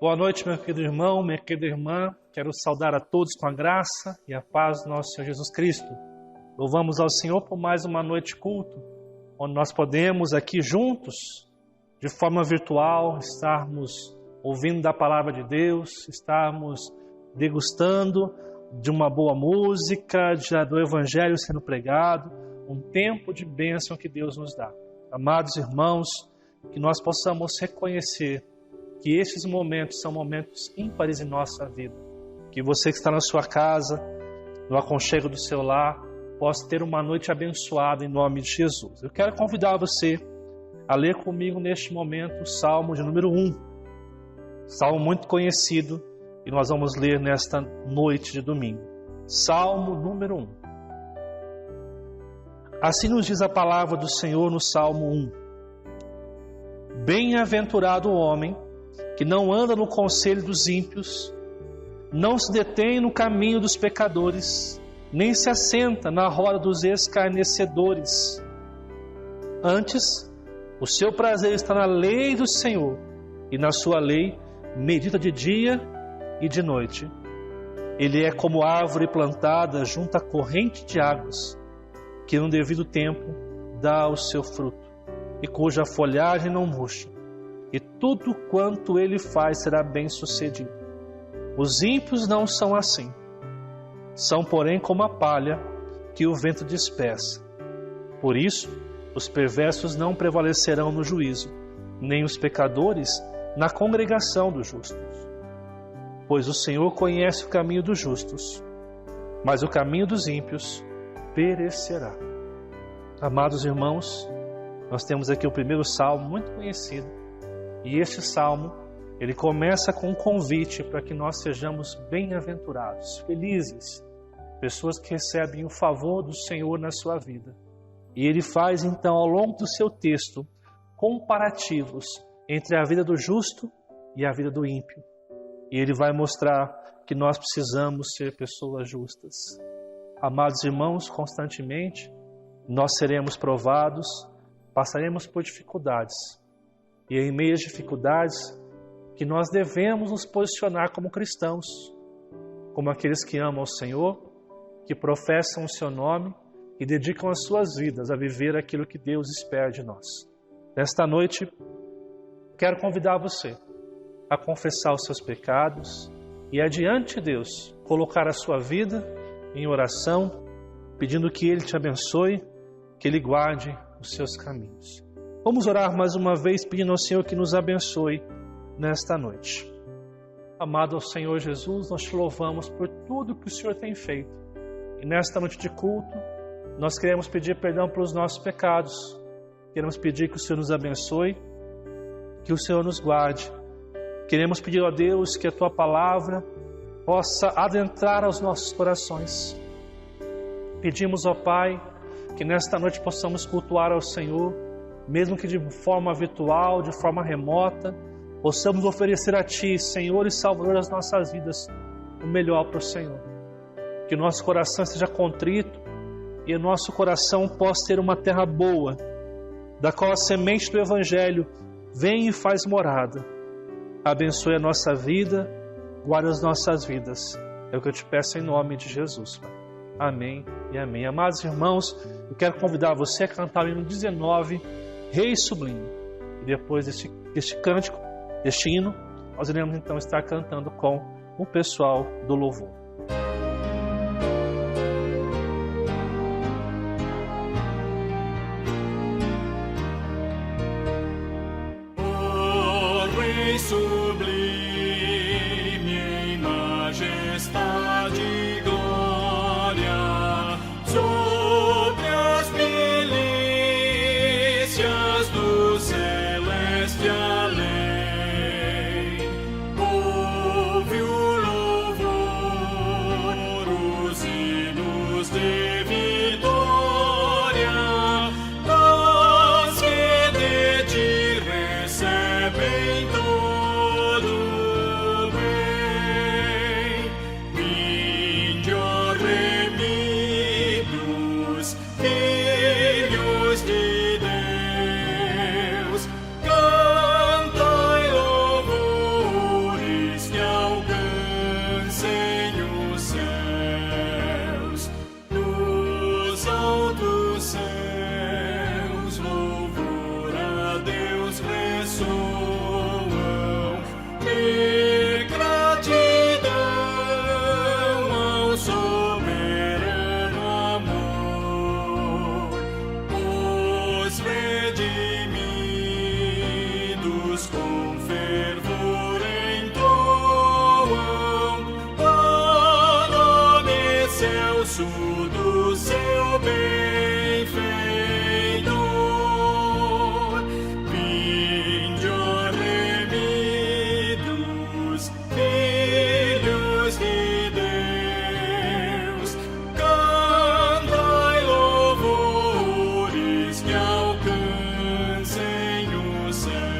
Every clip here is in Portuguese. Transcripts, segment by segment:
Boa noite, meu querido irmão, minha querida irmã. Quero saudar a todos com a graça e a paz do nosso Senhor Jesus Cristo. Louvamos ao Senhor por mais uma noite de culto, onde nós podemos aqui juntos, de forma virtual, estarmos ouvindo da palavra de Deus, estarmos degustando de uma boa música, do Evangelho sendo pregado, um tempo de bênção que Deus nos dá. Amados irmãos, que nós possamos reconhecer que estes momentos são momentos ímpares em nossa vida. Que você que está na sua casa, no aconchego do seu lar, possa ter uma noite abençoada em nome de Jesus. Eu quero convidar você a ler comigo neste momento o Salmo de número 1. Salmo muito conhecido e nós vamos ler nesta noite de domingo. Salmo número 1. Assim nos diz a palavra do Senhor no Salmo 1. Bem-aventurado o homem que não anda no conselho dos ímpios, não se detém no caminho dos pecadores, nem se assenta na roda dos escarnecedores. Antes, o seu prazer está na lei do Senhor, e na sua lei medita de dia e de noite. Ele é como árvore plantada junto à corrente de águas, que no devido tempo dá o seu fruto, e cuja folhagem não murcha. E tudo quanto ele faz será bem sucedido. Os ímpios não são assim. São, porém, como a palha que o vento dispersa. Por isso, os perversos não prevalecerão no juízo, nem os pecadores na congregação dos justos. Pois o Senhor conhece o caminho dos justos, mas o caminho dos ímpios perecerá. Amados irmãos, nós temos aqui o primeiro salmo muito conhecido. E este salmo, ele começa com um convite para que nós sejamos bem-aventurados, felizes, pessoas que recebem o favor do Senhor na sua vida. E ele faz então, ao longo do seu texto, comparativos entre a vida do justo e a vida do ímpio. E ele vai mostrar que nós precisamos ser pessoas justas. Amados irmãos, constantemente nós seremos provados, passaremos por dificuldades. E em meio às dificuldades, que nós devemos nos posicionar como cristãos, como aqueles que amam o Senhor, que professam o seu nome e dedicam as suas vidas a viver aquilo que Deus espera de nós. Nesta noite, quero convidar você a confessar os seus pecados e, adiante de Deus, colocar a sua vida em oração, pedindo que Ele te abençoe, que Ele guarde os seus caminhos. Vamos orar mais uma vez, pedindo ao Senhor que nos abençoe nesta noite. Amado Senhor Jesus, nós te louvamos por tudo que o Senhor tem feito. E nesta noite de culto, nós queremos pedir perdão pelos nossos pecados. Queremos pedir que o Senhor nos abençoe, que o Senhor nos guarde. Queremos pedir a Deus que a Tua palavra possa adentrar aos nossos corações. Pedimos, ó Pai, que nesta noite possamos cultuar ao Senhor, mesmo que de forma virtual, de forma remota, possamos oferecer a Ti, Senhor e Salvador das nossas vidas, o melhor para o Senhor. Que o nosso coração esteja contrito e o nosso coração possa ter uma terra boa, da qual a semente do Evangelho vem e faz morada. Abençoe a nossa vida, guarda as nossas vidas. É o que eu te peço em nome de Jesus, Pai. Amém e amém. Amados irmãos, eu quero convidar você a cantar o hino 19, Rei Sublime. E depois deste cântico, deste hino, nós iremos então estar cantando com o pessoal do louvor. Sublime em majestade e glória, sobre as milícias do celeste além, ouve o louvor, os hinos de vitória, nós que de ti recebem do seu benfeitor. Vinde, ó remidos, filhos de Deus, cantai louvores que alcancem os céus.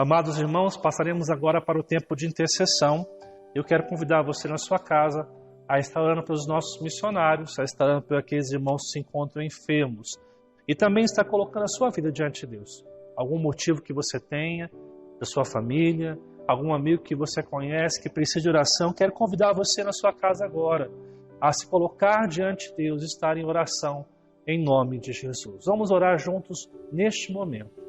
Amados irmãos, passaremos agora para o tempo de intercessão. Eu quero convidar você na sua casa a estar orando pelos nossos missionários, a estar orando por aqueles irmãos que se encontram enfermos e também estar colocando a sua vida diante de Deus. Algum motivo que você tenha, da sua família, algum amigo que você conhece que precisa de oração, quero convidar você na sua casa agora a se colocar diante de Deus, estar em oração em nome de Jesus. Vamos orar juntos neste momento.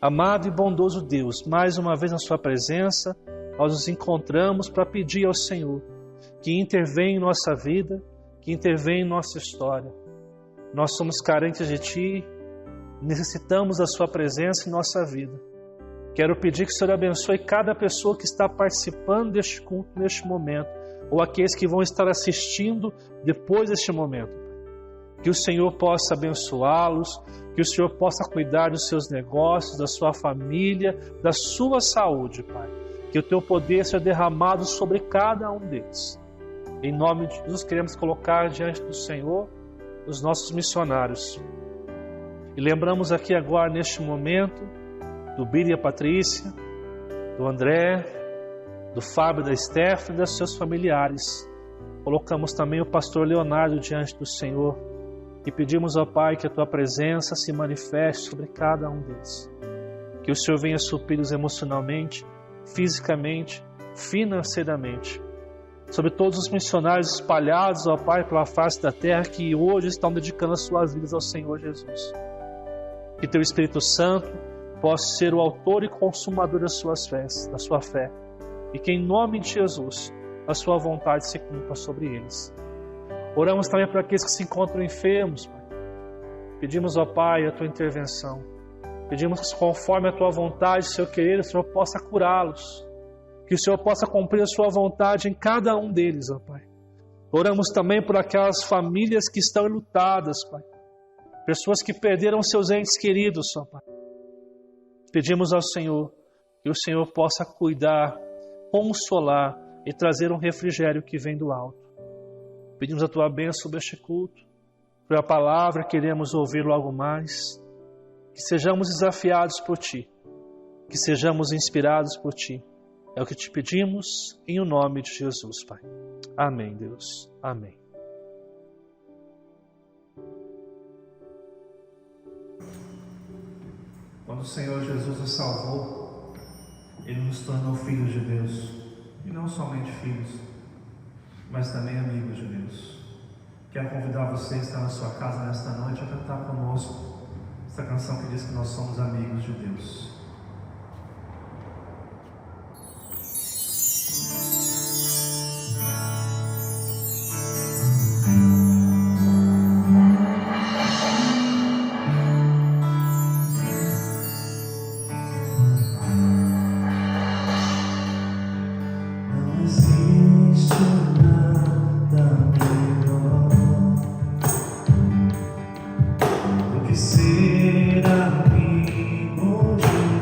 Amado e bondoso Deus, mais uma vez na sua presença, nós nos encontramos para pedir ao Senhor que intervenha em nossa vida, que intervenha em nossa história. Nós somos carentes de Ti, necessitamos da Sua presença em nossa vida. Quero pedir que o Senhor abençoe cada pessoa que está participando deste culto neste momento, ou aqueles que vão estar assistindo depois deste momento. Que o Senhor possa abençoá-los, que o Senhor possa cuidar dos seus negócios, da sua família, da sua saúde, Pai. Que o Teu poder seja derramado sobre cada um deles. Em nome de Jesus, queremos colocar diante do Senhor os nossos missionários. E lembramos aqui agora, neste momento, do Billy e a Patrícia, do André, do Fábio, da Stephanie e dos seus familiares. Colocamos também o pastor Leonardo diante do Senhor. E pedimos ao Pai que a Tua presença se manifeste sobre cada um deles. Que o Senhor venha supri-los emocionalmente, fisicamente, financeiramente. Sobre todos os missionários espalhados, ó Pai, pela face da terra, que hoje estão dedicando as suas vidas ao Senhor Jesus. Que Teu Espírito Santo possa ser o autor e consumador das suas fés, da sua fé. E que em nome de Jesus, a Sua vontade se cumpra sobre eles. Oramos também por aqueles que se encontram enfermos, Pai. Pedimos, ó Pai, a Tua intervenção. Pedimos que, conforme a Tua vontade, o Senhor querer, o Senhor possa curá-los. Que o Senhor possa cumprir a Sua vontade em cada um deles, ó Pai. Oramos também por aquelas famílias que estão enlutadas, Pai. Pessoas que perderam seus entes queridos, ó Pai. Pedimos ao Senhor que o Senhor possa cuidar, consolar e trazer um refrigério que vem do alto. Pedimos a Tua bênção sobre este culto, por a palavra, queremos ouvir logo mais. Que sejamos desafiados por Ti, que sejamos inspirados por Ti. É o que Te pedimos em o nome de Jesus, Pai. Amém, Deus. Amém. Quando o Senhor Jesus nos salvou, Ele nos tornou filhos de Deus. E não somente filhos, mas também amigos de Deus. Quero convidar você a estar na sua casa nesta noite a cantar conosco essa canção que diz que nós somos amigos de Deus. Ser amigo de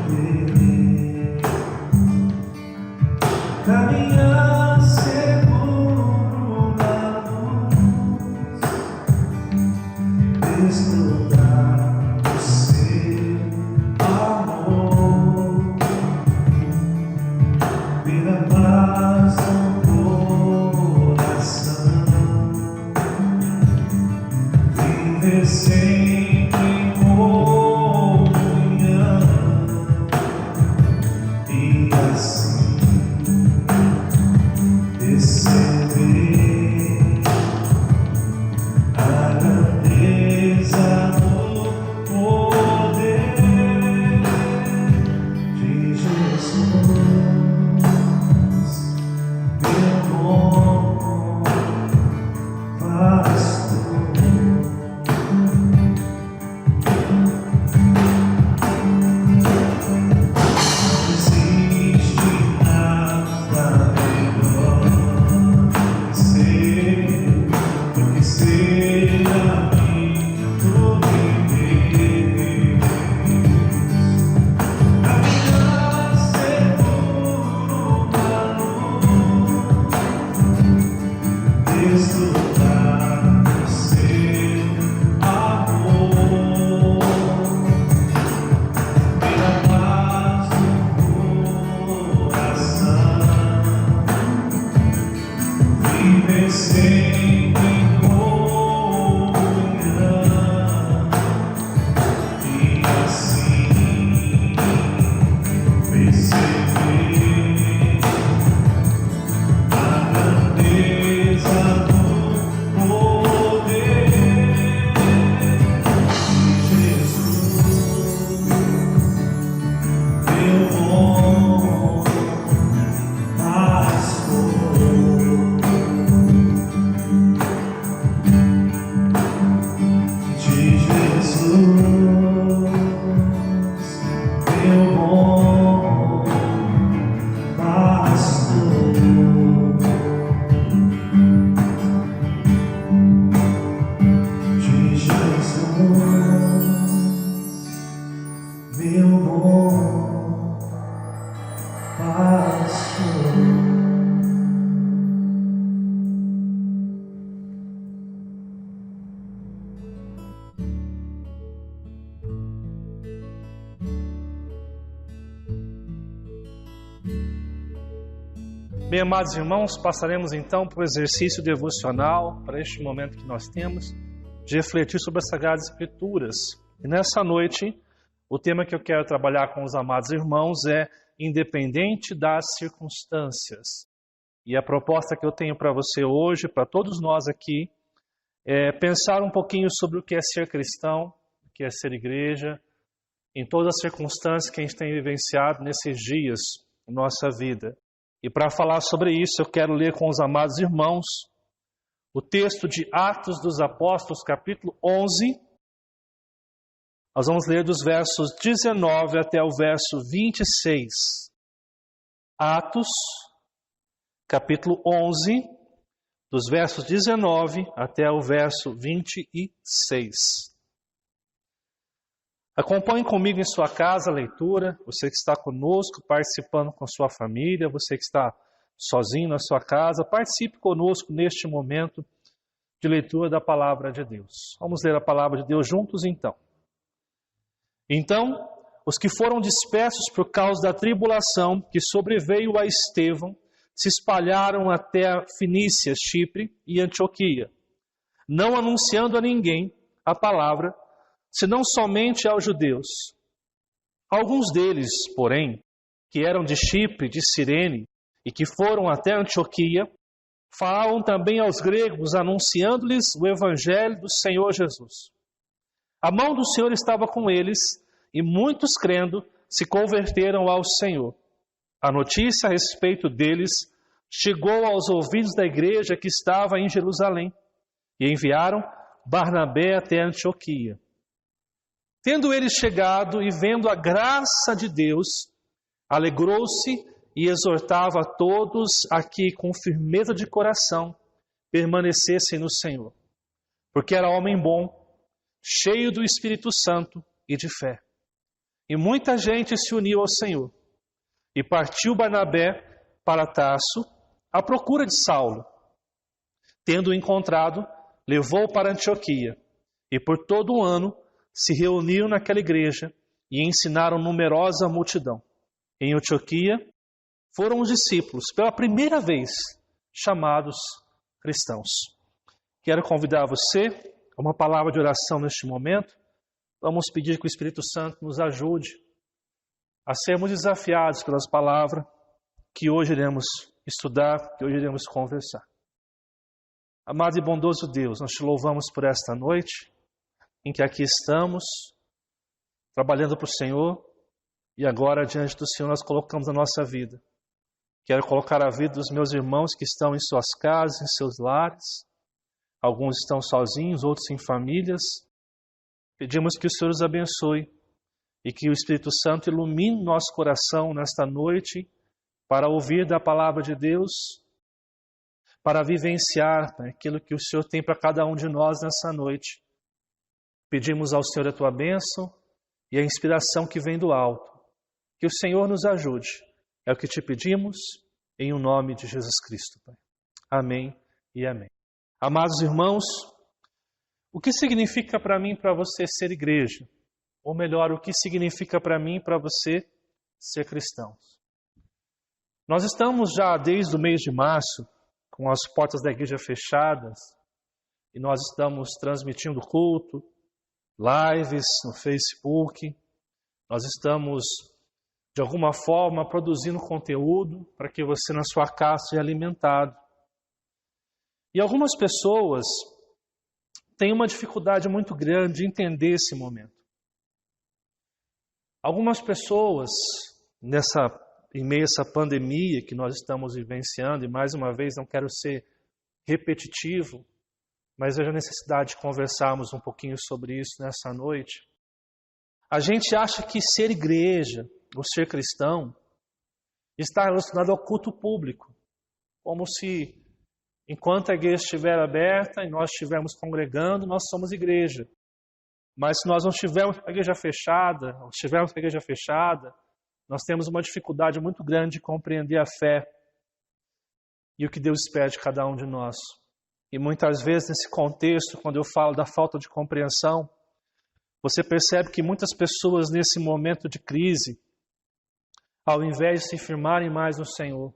bom pastor. De Jesus, meu bom pastor. Bem, amados irmãos, passaremos então para o exercício devocional, para este momento que nós temos, de refletir sobre as Sagradas Escrituras. E nessa noite, o tema que eu quero trabalhar com os amados irmãos é independente das circunstâncias. E a proposta que eu tenho para você hoje, para todos nós aqui, é pensar um pouquinho sobre o que é ser cristão, o que é ser igreja, em todas as circunstâncias que a gente tem vivenciado nesses dias em nossa vida. E para falar sobre isso, eu quero ler com os amados irmãos o texto de Atos dos Apóstolos, capítulo 11. Nós vamos ler dos versos 19 até o verso 26. Atos, capítulo 11, dos versos 19 até o verso 26. Acompanhe comigo em sua casa a leitura, você que está conosco, participando com sua família, você que está sozinho na sua casa, participe conosco neste momento de leitura da Palavra de Deus. Vamos ler a Palavra de Deus juntos então. Então, os que foram dispersos por causa da tribulação que sobreveio a Estevão, se espalharam até a Fenícia, Chipre e Antioquia, não anunciando a ninguém a palavra, senão somente aos judeus. Alguns deles, porém, que eram de Chipre, de Cirene, e que foram até Antioquia, falavam também aos gregos, anunciando-lhes o evangelho do Senhor Jesus. A mão do Senhor estava com eles, e muitos crendo se converteram ao Senhor. A notícia a respeito deles chegou aos ouvidos da igreja que estava em Jerusalém, e enviaram Barnabé até Antioquia. Tendo ele chegado e vendo a graça de Deus, alegrou-se e exortava a todos a que, com firmeza de coração, permanecessem no Senhor. Porque era homem bom, cheio do Espírito Santo e de fé. E muita gente se uniu ao Senhor. E partiu Barnabé para Tarso, à procura de Saulo. Tendo-o encontrado, levou-o para Antioquia. E por todo um ano, se reuniram naquela igreja e ensinaram numerosa multidão. Em Antioquia foram os discípulos, pela primeira vez, chamados cristãos. Quero convidar você a uma palavra de oração neste momento. Vamos pedir que o Espírito Santo nos ajude a sermos desafiados pelas palavras que hoje iremos estudar, que hoje iremos conversar. Amado e bondoso Deus, nós te louvamos por esta noite, em que aqui estamos, trabalhando para o Senhor, e agora diante do Senhor nós colocamos a nossa vida. Quero colocar a vida dos meus irmãos que estão em suas casas, em seus lares. Alguns estão sozinhos, outros em famílias. Pedimos que o Senhor os abençoe e que o Espírito Santo ilumine nosso coração nesta noite para ouvir da palavra de Deus, para vivenciar aquilo que o Senhor tem para cada um de nós nessa noite. Pedimos ao Senhor a tua bênção e a inspiração que vem do alto. Que o Senhor nos ajude. É o que te pedimos em o nome de Jesus Cristo, Pai. Amém e amém. Amados irmãos, o que significa para mim e para você ser igreja? Ou melhor, o que significa para mim e para você ser cristãos? Nós estamos já desde o mês de março com as portas da igreja fechadas e nós estamos transmitindo culto, lives no Facebook, nós estamos, de alguma forma, produzindo conteúdo para que você na sua casa seja alimentado. E algumas pessoas têm uma dificuldade muito grande de entender esse momento. Algumas pessoas, em meio a essa pandemia que nós estamos vivenciando, e mais uma vez não quero ser repetitivo, mas vejo a necessidade de conversarmos um pouquinho sobre isso nessa noite. A gente acha que ser igreja o ser cristão está relacionado ao culto público, como se, enquanto a igreja estiver aberta e nós estivermos congregando, nós somos igreja. Mas se nós não estivermos com a igreja fechada, ou estivermos com a igreja fechada, nós temos uma dificuldade muito grande de compreender a fé e o que Deus espera de cada um de nós. E muitas vezes, nesse contexto, quando eu falo da falta de compreensão, você percebe que muitas pessoas nesse momento de crise, ao invés de se firmarem mais no Senhor,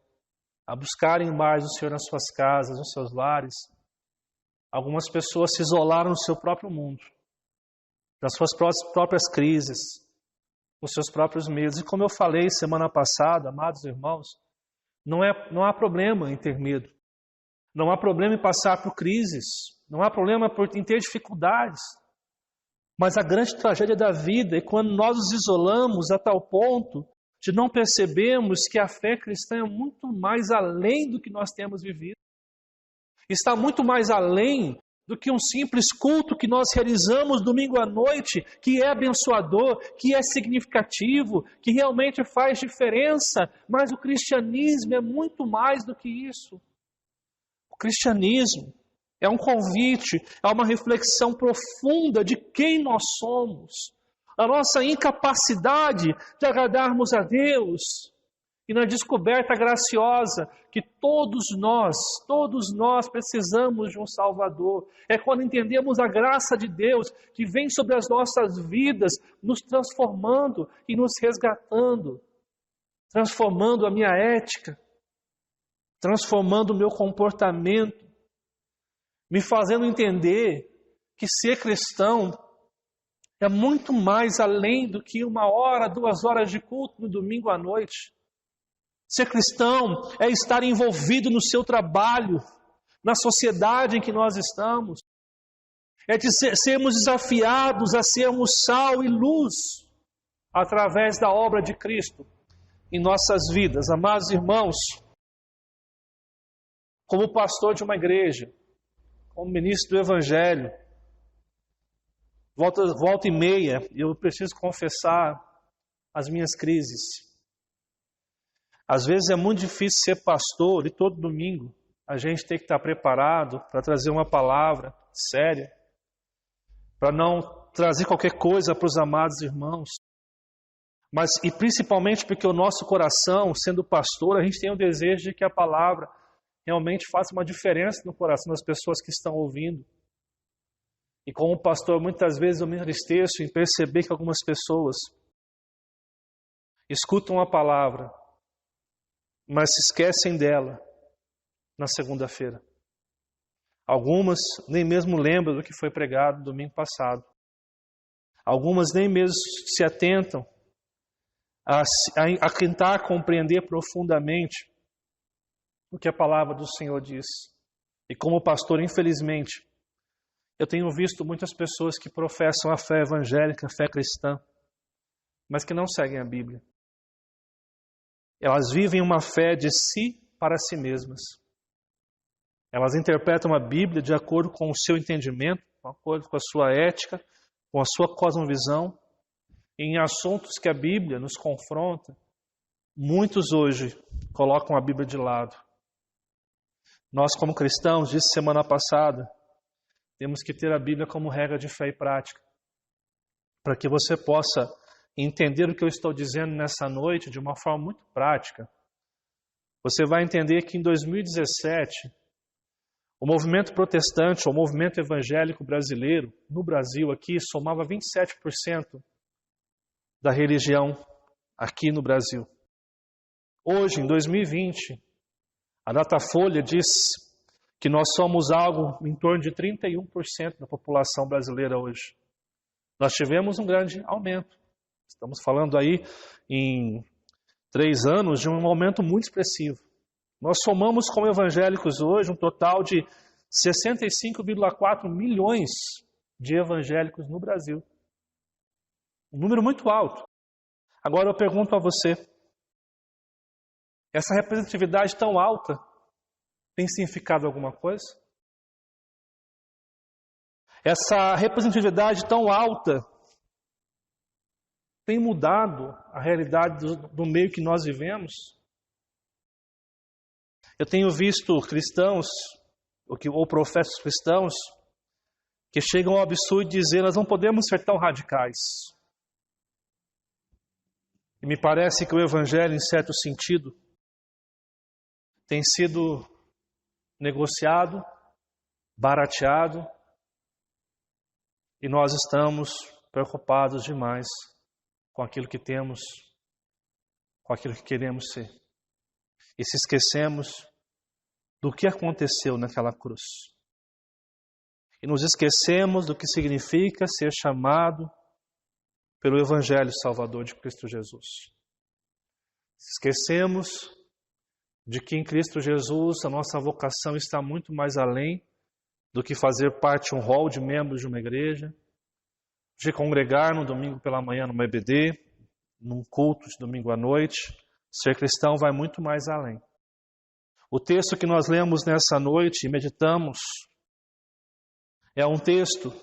a buscarem mais o Senhor nas suas casas, nos seus lares, algumas pessoas se isolaram no seu próprio mundo, nas suas próprias crises, nos seus próprios medos. E como eu falei semana passada, amados irmãos, não há problema em ter medo. Não há problema em passar por crises. Não há problema em ter dificuldades. Mas a grande tragédia da vida é quando nós nos isolamos a tal ponto de não percebermos que a fé cristã é muito mais além do que nós temos vivido. Está muito mais além do que um simples culto que nós realizamos domingo à noite, que é abençoador, que é significativo, que realmente faz diferença. Mas o cristianismo é muito mais do que isso. O cristianismo é um convite, é uma reflexão profunda de quem nós somos, a nossa incapacidade de agradarmos a Deus e na descoberta graciosa que todos nós precisamos de um Salvador. É quando entendemos a graça de Deus que vem sobre as nossas vidas, nos transformando e nos resgatando, transformando a minha ética, transformando o meu comportamento, me fazendo entender que ser cristão é muito mais além do que 1 hora, 2 horas de culto no domingo à noite. Ser cristão é estar envolvido no seu trabalho, na sociedade em que nós estamos. É de sermos desafiados a sermos sal e luz através da obra de Cristo em nossas vidas. Amados irmãos, como pastor de uma igreja, como ministro do Evangelho, volta e meia, eu preciso confessar as minhas crises. Às vezes é muito difícil ser pastor e todo domingo a gente tem que estar preparado para trazer uma palavra séria, para não trazer qualquer coisa para os amados irmãos. Mas, e principalmente porque o nosso coração, sendo pastor, a gente tem o desejo de que a palavra realmente faça uma diferença no coração das pessoas que estão ouvindo. E como pastor, muitas vezes eu me entristeço em perceber que algumas pessoas escutam a palavra, mas se esquecem dela na segunda-feira. Algumas nem mesmo lembram do que foi pregado no domingo passado. Algumas nem mesmo se atentam a tentar compreender profundamente o que a palavra do Senhor diz. E como pastor, infelizmente, eu tenho visto muitas pessoas que professam a fé evangélica, a fé cristã, mas que não seguem a Bíblia. Elas vivem uma fé de si para si mesmas. Elas interpretam a Bíblia de acordo com o seu entendimento, de acordo com a sua ética, com a sua cosmovisão. E em assuntos que a Bíblia nos confronta, muitos hoje colocam a Bíblia de lado. Nós, como cristãos, disse semana passada, temos que ter a Bíblia como regra de fé e prática, para que você possa entender o que eu estou dizendo nessa noite de uma forma muito prática. Você vai entender que em 2017, o movimento protestante, o movimento evangélico brasileiro, no Brasil aqui, somava 27% da religião aqui no Brasil. Hoje, em 2020, a Datafolha diz que nós somos algo em torno de 31% da população brasileira hoje. Nós tivemos um grande aumento. Estamos falando aí em 3 anos de um aumento muito expressivo. Nós somamos como evangélicos hoje um total de 65,4 milhões de evangélicos no Brasil. Um número muito alto. Agora eu pergunto a você, essa representatividade tão alta tem significado alguma coisa? Essa representatividade tão alta tem mudado a realidade do meio que nós vivemos? Eu tenho visto cristãos, ou profetas cristãos, que chegam ao absurdo de dizer: nós não podemos ser tão radicais. E me parece que o Evangelho, em certo sentido, tem sido negociado, barateado, e nós estamos preocupados demais com aquilo que temos, com aquilo que queremos ser. E se esquecemos do que aconteceu naquela cruz. E nos esquecemos do que significa ser chamado pelo Evangelho Salvador de Cristo Jesus. Esquecemos de que em Cristo Jesus a nossa vocação está muito mais além do que fazer parte de um hall de membros de uma igreja, de congregar no domingo pela manhã numa EBD, num culto de domingo à noite. Ser cristão vai muito mais além. O texto que nós lemos nessa noite e meditamos é um texto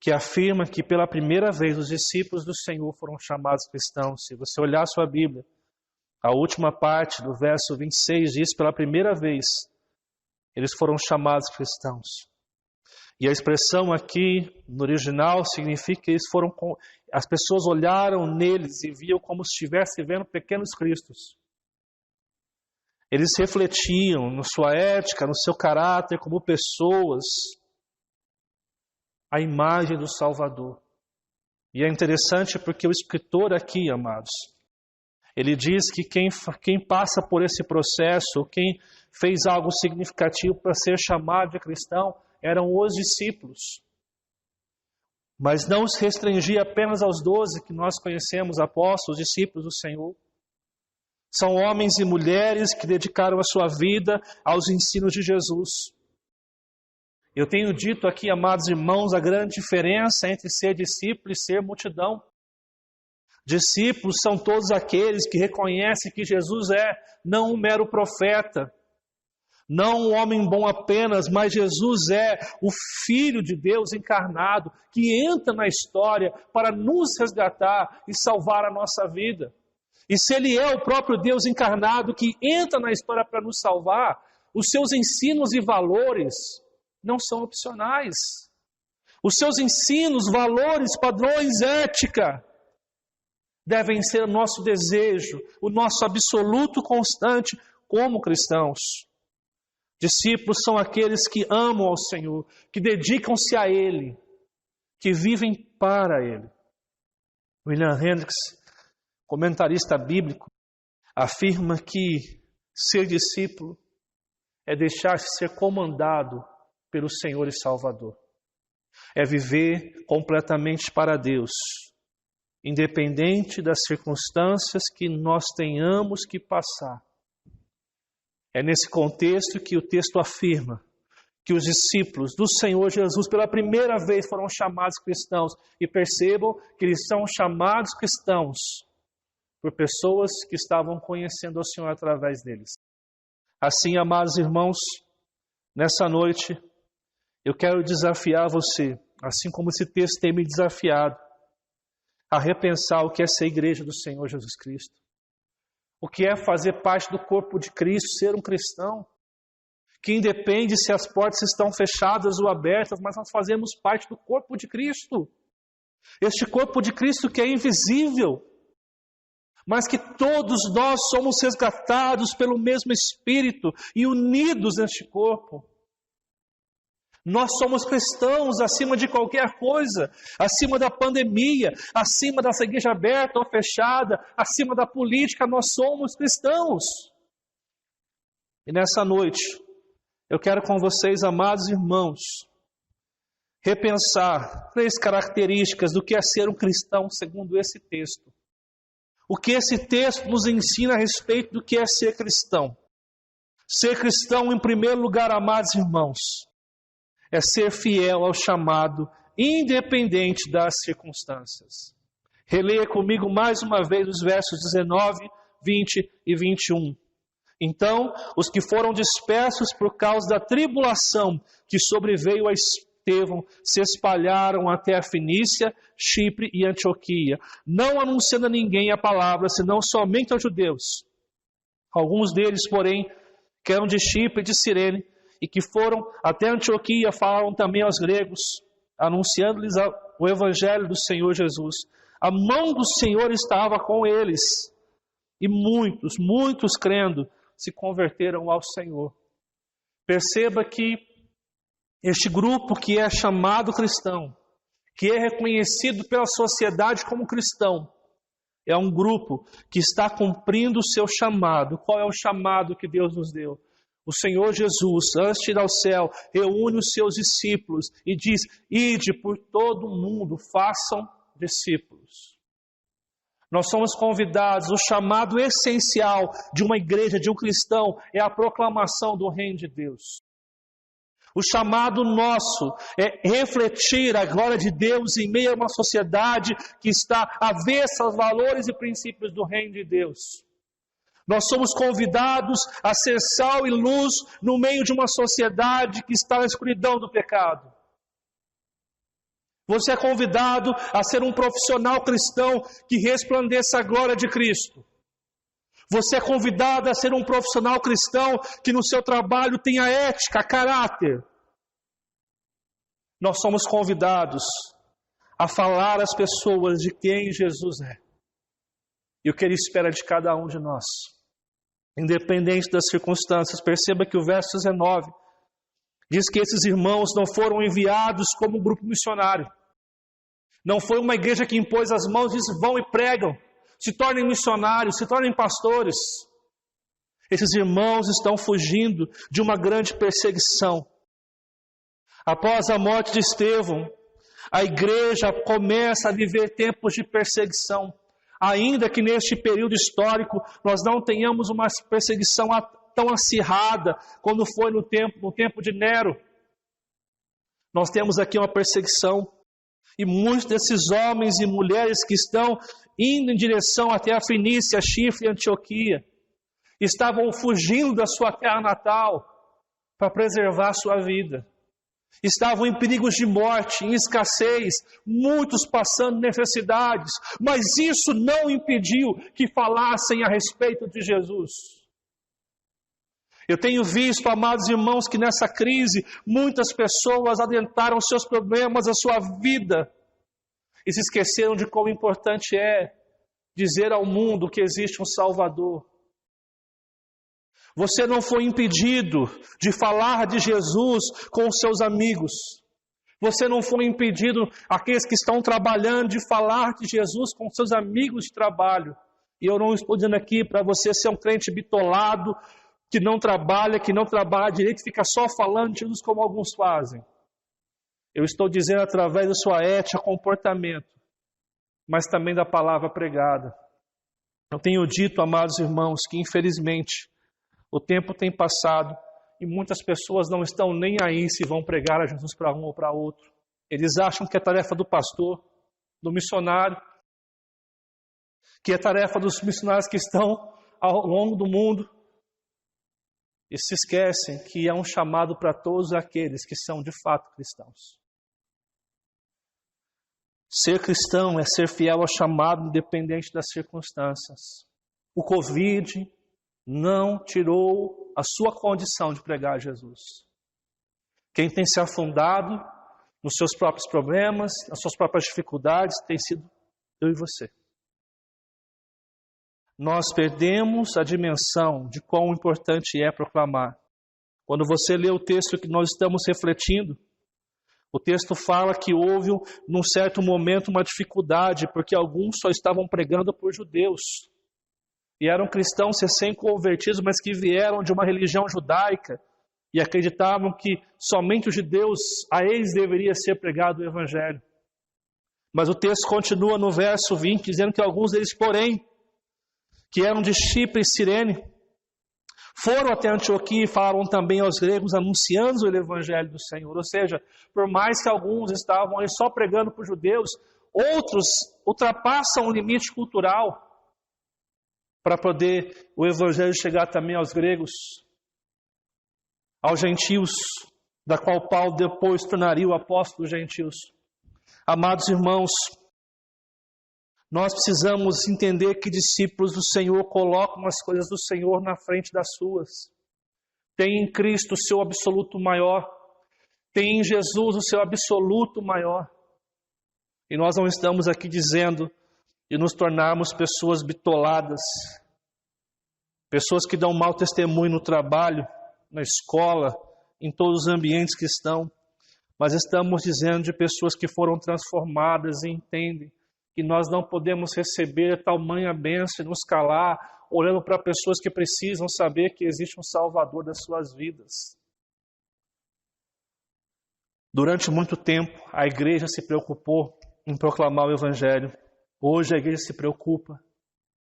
que afirma que pela primeira vez os discípulos do Senhor foram chamados cristãos. Se você olhar a sua Bíblia, a última parte do verso 26 diz: pela primeira vez eles foram chamados cristãos. E a expressão aqui no original significa que as pessoas olharam neles e viam como se estivessem vendo pequenos cristos. Eles refletiam na sua ética, no seu caráter como pessoas, a imagem do Salvador. E é interessante porque o escritor aqui, amados, ele diz que quem passa por esse processo, quem fez algo significativo para ser chamado de cristão, eram os discípulos. Mas não se restringia apenas aos 12 que nós conhecemos, apóstolos, discípulos do Senhor. São homens e mulheres que dedicaram a sua vida aos ensinos de Jesus. Eu tenho dito aqui, amados irmãos, a grande diferença entre ser discípulo e ser multidão. Discípulos são todos aqueles que reconhecem que Jesus é não um mero profeta, não um homem bom apenas, mas Jesus é o Filho de Deus encarnado, que entra na história para nos resgatar e salvar a nossa vida. E se Ele é o próprio Deus encarnado que entra na história para nos salvar, os seus ensinos e valores não são opcionais. Os seus ensinos, valores, padrões, ética, devem ser o nosso desejo, o nosso absoluto constante como cristãos. Discípulos são aqueles que amam ao Senhor, que dedicam-se a Ele, que vivem para Ele. William Hendricks, comentarista bíblico, afirma que ser discípulo é deixar-se ser comandado pelo Senhor e Salvador. É viver completamente para Deus, independente das circunstâncias que nós tenhamos que passar. É nesse contexto que o texto afirma que os discípulos do Senhor Jesus pela primeira vez foram chamados cristãos. E percebam que eles são chamados cristãos por pessoas que estavam conhecendo o Senhor através deles. Assim, amados irmãos, nessa noite eu quero desafiar você, assim como esse texto tem me desafiado, a repensar o que é ser igreja do Senhor Jesus Cristo. O que é fazer parte do corpo de Cristo, ser um cristão, que independe se as portas estão fechadas ou abertas, mas nós fazemos parte do corpo de Cristo. Este corpo de Cristo que é invisível, mas que todos nós somos resgatados pelo mesmo Espírito e unidos neste corpo. Nós somos cristãos acima de qualquer coisa, acima da pandemia, acima dessa igreja aberta ou fechada, acima da política, nós somos cristãos. E nessa noite, eu quero com vocês, amados irmãos, repensar 3 características do que é ser um cristão segundo esse texto. O que esse texto nos ensina a respeito do que é ser cristão. Ser cristão, em primeiro lugar, amados irmãos, é ser fiel ao chamado, independente das circunstâncias. Releia comigo mais uma vez os versos 19, 20 e 21. Então, os que foram dispersos por causa da tribulação que sobreveio Estevão se espalharam até a Fenícia, Chipre e Antioquia, não anunciando a ninguém a palavra, senão somente aos judeus. Alguns deles, porém, que eram de Chipre e de Cirene, e que foram até Antioquia, falaram também aos gregos, anunciando-lhes o evangelho do Senhor Jesus. A mão do Senhor estava com eles, e muitos crendo, se converteram ao Senhor. Perceba que este grupo que é chamado cristão, que é reconhecido pela sociedade como cristão, é um grupo que está cumprindo o seu chamado. Qual é o chamado que Deus nos deu? O Senhor Jesus, antes de ir ao céu, reúne os seus discípulos e diz: ide por todo o mundo, façam discípulos. Nós somos convidados, o chamado essencial de uma igreja, de um cristão, é a proclamação do reino de Deus. O chamado nosso é refletir a glória de Deus em meio a uma sociedade que está avessa aos valores e princípios do reino de Deus. Nós somos convidados a ser sal e luz no meio de uma sociedade que está na escuridão do pecado. Você é convidado a ser um profissional cristão que resplandeça a glória de Cristo. Você é convidado a ser um profissional cristão que no seu trabalho tenha ética, caráter. Nós somos convidados a falar às pessoas de quem Jesus é e o que Ele espera de cada um de nós, independente das circunstâncias. Perceba que o verso 19 diz que esses irmãos não foram enviados como um grupo missionário. Não foi uma igreja que impôs as mãos e disse: vão e pregam, se tornem missionários, se tornem pastores. Esses irmãos estão fugindo de uma grande perseguição. Após a morte de Estevão, a igreja começa a viver tempos de perseguição. Ainda que neste período histórico nós não tenhamos uma perseguição tão acirrada quando foi no tempo de Nero. Nós temos aqui uma perseguição. E muitos desses homens e mulheres que estão indo em direção até a Fenícia, Chipre e Antioquia, estavam fugindo da sua terra natal para preservar a sua vida. Estavam em perigos de morte, em escassez, muitos passando necessidades, mas isso não impediu que falassem a respeito de Jesus. Eu tenho visto, amados irmãos, que nessa crise muitas pessoas adentraram seus problemas, a sua vida, e se esqueceram de quão importante é dizer ao mundo que existe um Salvador. Você não foi impedido de falar de Jesus com os seus amigos. Você não foi impedido, aqueles que estão trabalhando, de falar de Jesus com seus amigos de trabalho. E eu não estou dizendo aqui para você ser um crente bitolado, que não trabalha direito, fica só falando de Jesus como alguns fazem. Eu estou dizendo através da sua ética, comportamento, mas também da palavra pregada. Eu tenho dito, amados irmãos, que infelizmente o tempo tem passado e muitas pessoas não estão nem aí se vão pregar a Jesus para um ou para outro. Eles acham que é tarefa do pastor, do missionário, que é tarefa dos missionários que estão ao longo do mundo. E se esquecem que é um chamado para todos aqueles que são de fato cristãos. Ser cristão é ser fiel ao chamado independente das circunstâncias. O Covid não tirou a sua condição de pregar Jesus. Quem tem se afundado nos seus próprios problemas, nas suas próprias dificuldades, tem sido eu e você. Nós perdemos a dimensão de quão importante é proclamar. Quando você lê o texto que nós estamos refletindo, o texto fala que houve, num certo momento, uma dificuldade, porque alguns só estavam pregando por judeus. E eram cristãos recém-convertidos, mas que vieram de uma religião judaica e acreditavam que somente os judeus, a eles deveria ser pregado o evangelho. Mas o texto continua no verso 20, dizendo que alguns deles, porém, que eram de Chipre e Cirene, foram até Antioquia e falaram também aos gregos, anunciando o evangelho do Senhor. Ou seja, por mais que alguns estavam aí só pregando para os judeus, outros ultrapassam o limite cultural para poder o evangelho chegar também aos gregos, aos gentios. da qual Paulo depois tornaria o apóstolo dos gentios. Amados irmãos, nós precisamos entender que discípulos do Senhor colocam as coisas do Senhor na frente das suas. Tem em Cristo o seu absoluto maior. Tem em Jesus o seu absoluto maior. E nós não estamos aqui dizendo de nos tornarmos pessoas bitoladas, pessoas que dão mau testemunho no trabalho, na escola, em todos os ambientes que estão, mas estamos dizendo de pessoas que foram transformadas e entendem que nós não podemos receber tamanha bênção e nos calar, olhando para pessoas que precisam saber que existe um Salvador das suas vidas. Durante muito tempo, a igreja se preocupou em proclamar o Evangelho. Hoje a igreja se preocupa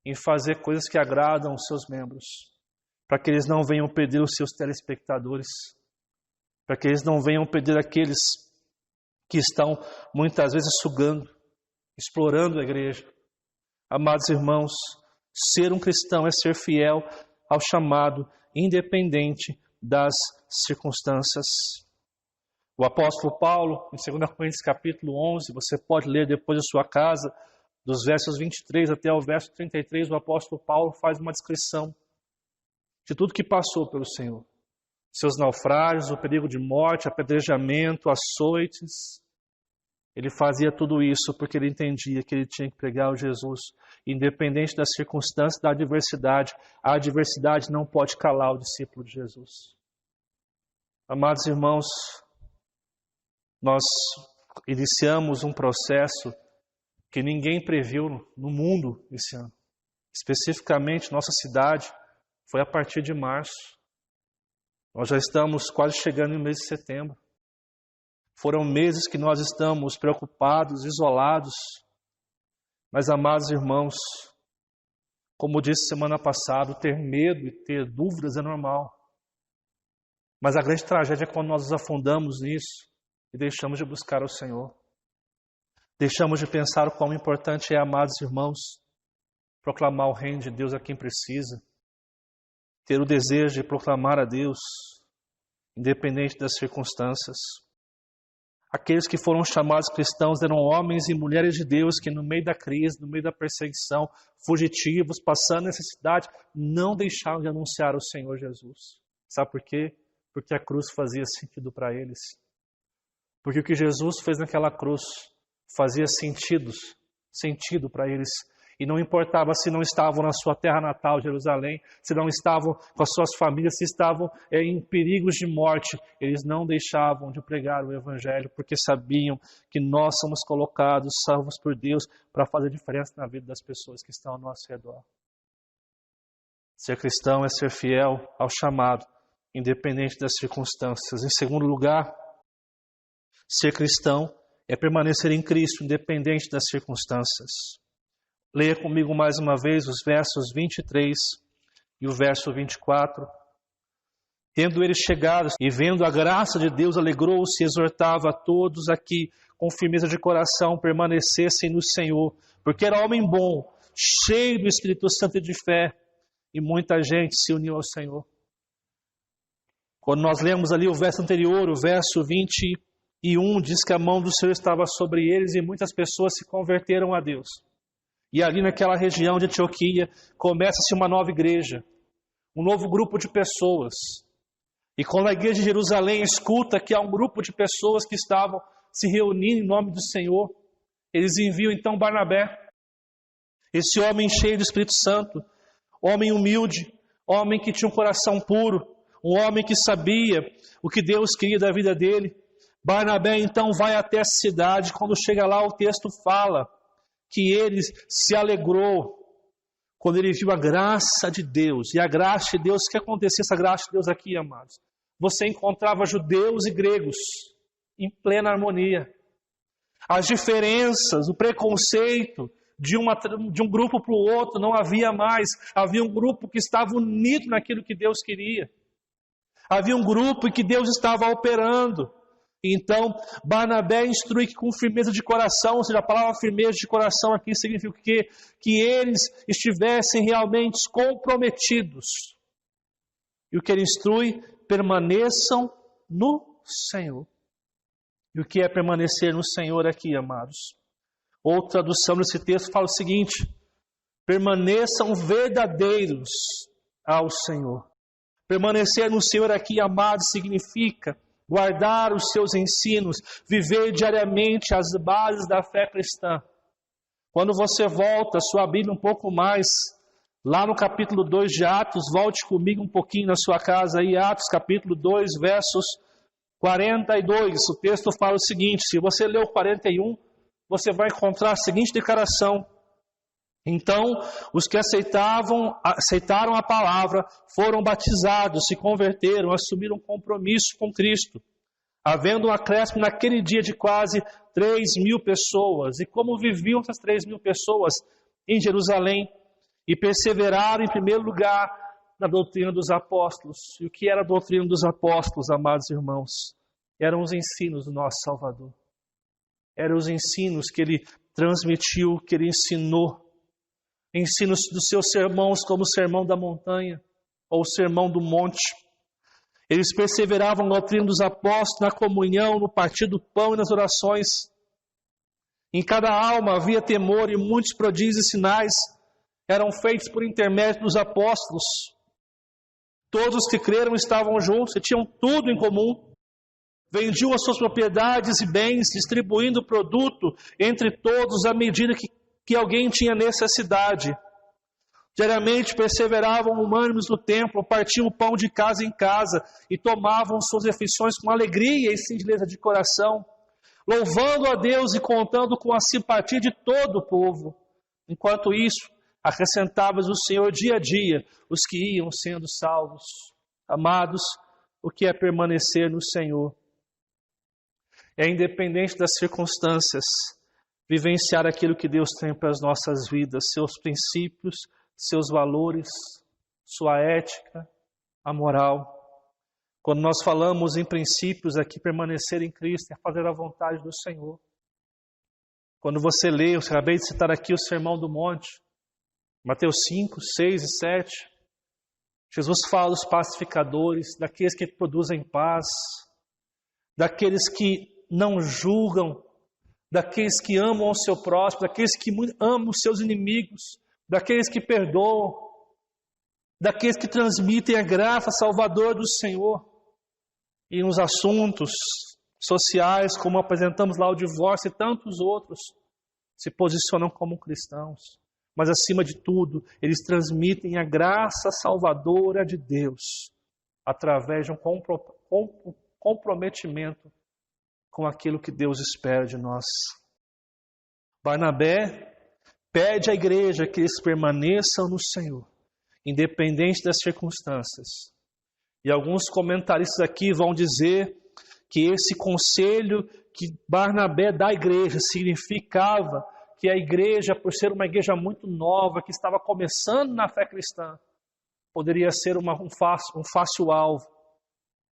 em fazer coisas que agradam os seus membros, para que eles não venham perder os seus telespectadores, para que eles não venham perder aqueles que estão muitas vezes sugando, explorando a igreja. Amados irmãos, ser um cristão é ser fiel ao chamado, independente das circunstâncias. O apóstolo Paulo, em 2 Coríntios capítulo 11, você pode ler depois da sua casa, dos versos 23 até o verso 33, o apóstolo Paulo faz uma descrição de tudo que passou pelo Senhor. Seus naufrágios, o perigo de morte, apedrejamento, açoites. Ele fazia tudo isso porque ele entendia que ele tinha que pregar o Jesus. Independente das circunstâncias, da adversidade, a adversidade não pode calar o discípulo de Jesus. Amados irmãos, nós iniciamos um processo que ninguém previu no mundo esse ano. Especificamente, nossa cidade foi a partir de março. Nós já estamos quase chegando no mês de setembro. Foram meses que nós estamos preocupados, isolados. Mas, amados irmãos, como disse semana passada, ter medo e ter dúvidas é normal. Mas a grande tragédia é quando nós nos afundamos nisso e deixamos de buscar o Senhor. Deixamos de pensar o quão importante é, amados irmãos, proclamar o reino de Deus a quem precisa. Ter o desejo de proclamar a Deus, independente das circunstâncias. Aqueles que foram chamados cristãos eram homens e mulheres de Deus que no meio da crise, no meio da perseguição, fugitivos, passando necessidade, não deixaram de anunciar o Senhor Jesus. Sabe por quê? Porque a cruz fazia sentido para eles. Porque o que Jesus fez naquela cruz fazia sentido para eles. E não importava se não estavam na sua terra natal, Jerusalém, se não estavam com as suas famílias, se estavam em perigos de morte, eles não deixavam de pregar o Evangelho, porque sabiam que nós somos colocados, salvos por Deus, para fazer diferença na vida das pessoas que estão ao nosso redor. Ser cristão é ser fiel ao chamado, independente das circunstâncias. Em segundo lugar, ser cristão é permanecer em Cristo, independente das circunstâncias. Leia comigo mais uma vez os versos 23 e o verso 24. Tendo eles chegado e vendo a graça de Deus, alegrou-se e exortava a todos a que, com firmeza de coração, permanecessem no Senhor, porque era homem bom, cheio do Espírito Santo e de fé, e muita gente se uniu ao Senhor. Quando nós lemos ali o verso anterior, o verso 21, diz que a mão do Senhor estava sobre eles e muitas pessoas se converteram a Deus. E ali naquela região de Antioquia começa-se uma nova igreja, um novo grupo de pessoas. E quando a igreja de Jerusalém escuta que há um grupo de pessoas que estavam se reunindo em nome do Senhor, eles enviam então Barnabé, esse homem cheio do Espírito Santo, homem humilde, homem que tinha um coração puro, um homem que sabia o que Deus queria da vida dele. Barnabé então vai até a cidade. Quando chega lá, o texto fala que ele se alegrou quando ele viu a graça de Deus. E a graça de Deus, o que acontecia essa graça de Deus aqui, amados? Você encontrava judeus e gregos em plena harmonia. As diferenças, o preconceito de um grupo para o outro não havia mais. Havia um grupo que estava unido naquilo que Deus queria. Havia um grupo em que Deus estava operando. Então, Barnabé instrui que com firmeza de coração, ou seja, a palavra firmeza de coração aqui significa que eles estivessem realmente comprometidos. E o que ele instrui? Permaneçam no Senhor. E o que é permanecer no Senhor aqui, amados? Outra tradução desse texto fala o seguinte: permaneçam verdadeiros ao Senhor. Permanecer no Senhor aqui, amados, significa guardar os seus ensinos, viver diariamente as bases da fé cristã. Quando você volta a sua Bíblia um pouco mais, lá no capítulo 2 de Atos, volte comigo um pouquinho na sua casa aí, Atos capítulo 2, versos 42. O texto fala o seguinte: se você ler o 41, você vai encontrar a seguinte declaração: então, os que aceitaram a palavra, foram batizados, se converteram, assumiram um compromisso com Cristo, havendo um acréscimo naquele dia de quase 3.000 pessoas. E como viviam essas 3.000 pessoas em Jerusalém? E perseveraram, em primeiro lugar, na doutrina dos apóstolos. E o que era a doutrina dos apóstolos, amados irmãos? Eram os ensinos do nosso Salvador. Eram os ensinos que ele transmitiu, que ele ensinou. Ensinos dos seus sermões, como o sermão da montanha, ou o sermão do monte. Eles perseveravam na doutrina dos apóstolos, na comunhão, no partir do pão e nas orações. Em cada alma havia temor, e muitos prodígios e sinais eram feitos por intermédio dos apóstolos. Todos os que creram estavam juntos e tinham tudo em comum. Vendiam as suas propriedades e bens, distribuindo o produto entre todos à medida que alguém tinha necessidade. Diariamente perseveravam unânimes no templo, partiam o pão de casa em casa e tomavam suas refeições com alegria e singeleza de coração, louvando a Deus e contando com a simpatia de todo o povo. Enquanto isso, acrescentava o Senhor dia a dia os que iam sendo salvos. Amados, o que é permanecer no Senhor? É independente das circunstâncias, vivenciar aquilo que Deus tem para as nossas vidas, seus princípios, seus valores, sua ética, a moral. Quando nós falamos em princípios aqui, permanecer em Cristo é fazer a vontade do Senhor. Quando você lê, eu acabei de citar aqui o Sermão do Monte, Mateus 5, 6 e 7, Jesus fala dos pacificadores, daqueles que produzem paz, daqueles que não julgam, daqueles que amam o seu próximo, daqueles que amam os seus inimigos, daqueles que perdoam, daqueles que transmitem a graça salvadora do Senhor. E nos assuntos sociais, como apresentamos lá o divórcio e tantos outros, se posicionam como cristãos. Mas acima de tudo, eles transmitem a graça salvadora de Deus através de um comprometimento com aquilo que Deus espera de nós. Barnabé pede à igreja que eles permaneçam no Senhor, independente das circunstâncias. E alguns comentaristas aqui vão dizer que esse conselho que Barnabé dá à igreja significava que a igreja, por ser uma igreja muito nova, que estava começando na fé cristã, poderia ser um fácil alvo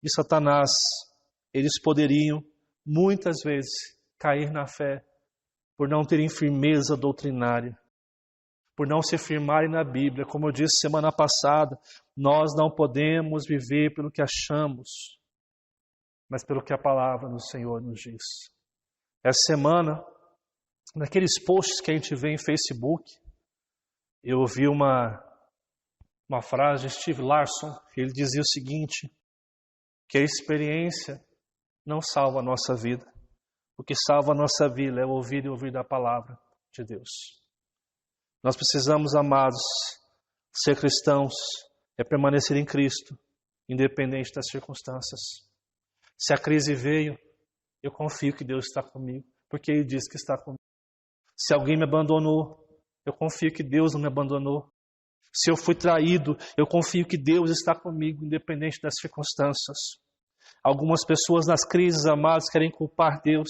de Satanás. Eles poderiam, muitas vezes, cair na fé por não terem firmeza doutrinária, por não se firmarem na Bíblia. Como eu disse semana passada, nós não podemos viver pelo que achamos, mas pelo que a palavra do Senhor nos diz. Essa semana, naqueles posts que a gente vê em Facebook, eu ouvi uma frase de Steve Larson, que ele dizia o seguinte, que a experiência não salva a nossa vida. O que salva a nossa vida é ouvir e ouvir da palavra de Deus. Nós precisamos, amados, ser cristãos, é permanecer em Cristo, independente das circunstâncias. Se a crise veio, eu confio que Deus está comigo, porque Ele diz que está comigo. Se alguém me abandonou, eu confio que Deus não me abandonou. Se eu fui traído, eu confio que Deus está comigo, independente das circunstâncias. Algumas pessoas nas crises, amados, querem culpar Deus,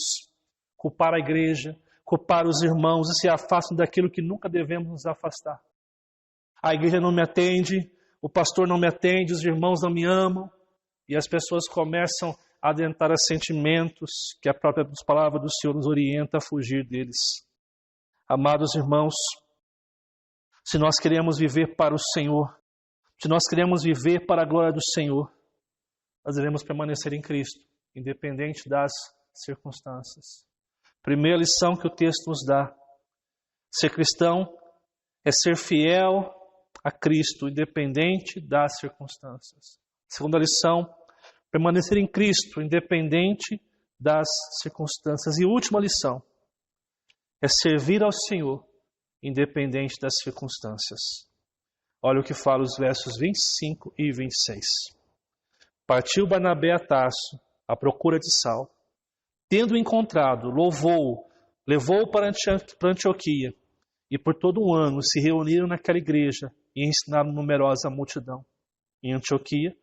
culpar a igreja, culpar os irmãos e se afastam daquilo que nunca devemos nos afastar. A igreja não me atende, o pastor não me atende, os irmãos não me amam, e as pessoas começam a adentrar a sentimentos que a própria palavra do Senhor nos orienta a fugir deles. Amados irmãos, se nós queremos viver para o Senhor, se nós queremos viver para a glória do Senhor, nós devemos permanecer em Cristo, independente das circunstâncias. Primeira lição que o texto nos dá: ser cristão é ser fiel a Cristo, independente das circunstâncias. Segunda lição: permanecer em Cristo, independente das circunstâncias. E última lição é servir ao Senhor, independente das circunstâncias. Olha o que fala os versos 25 e 26. Partiu Barnabé a Tarso, à procura de Saulo. Tendo encontrado, levou-o para Antioquia, e por todo um ano se reuniram naquela igreja e ensinaram numerosa multidão. Em Antioquia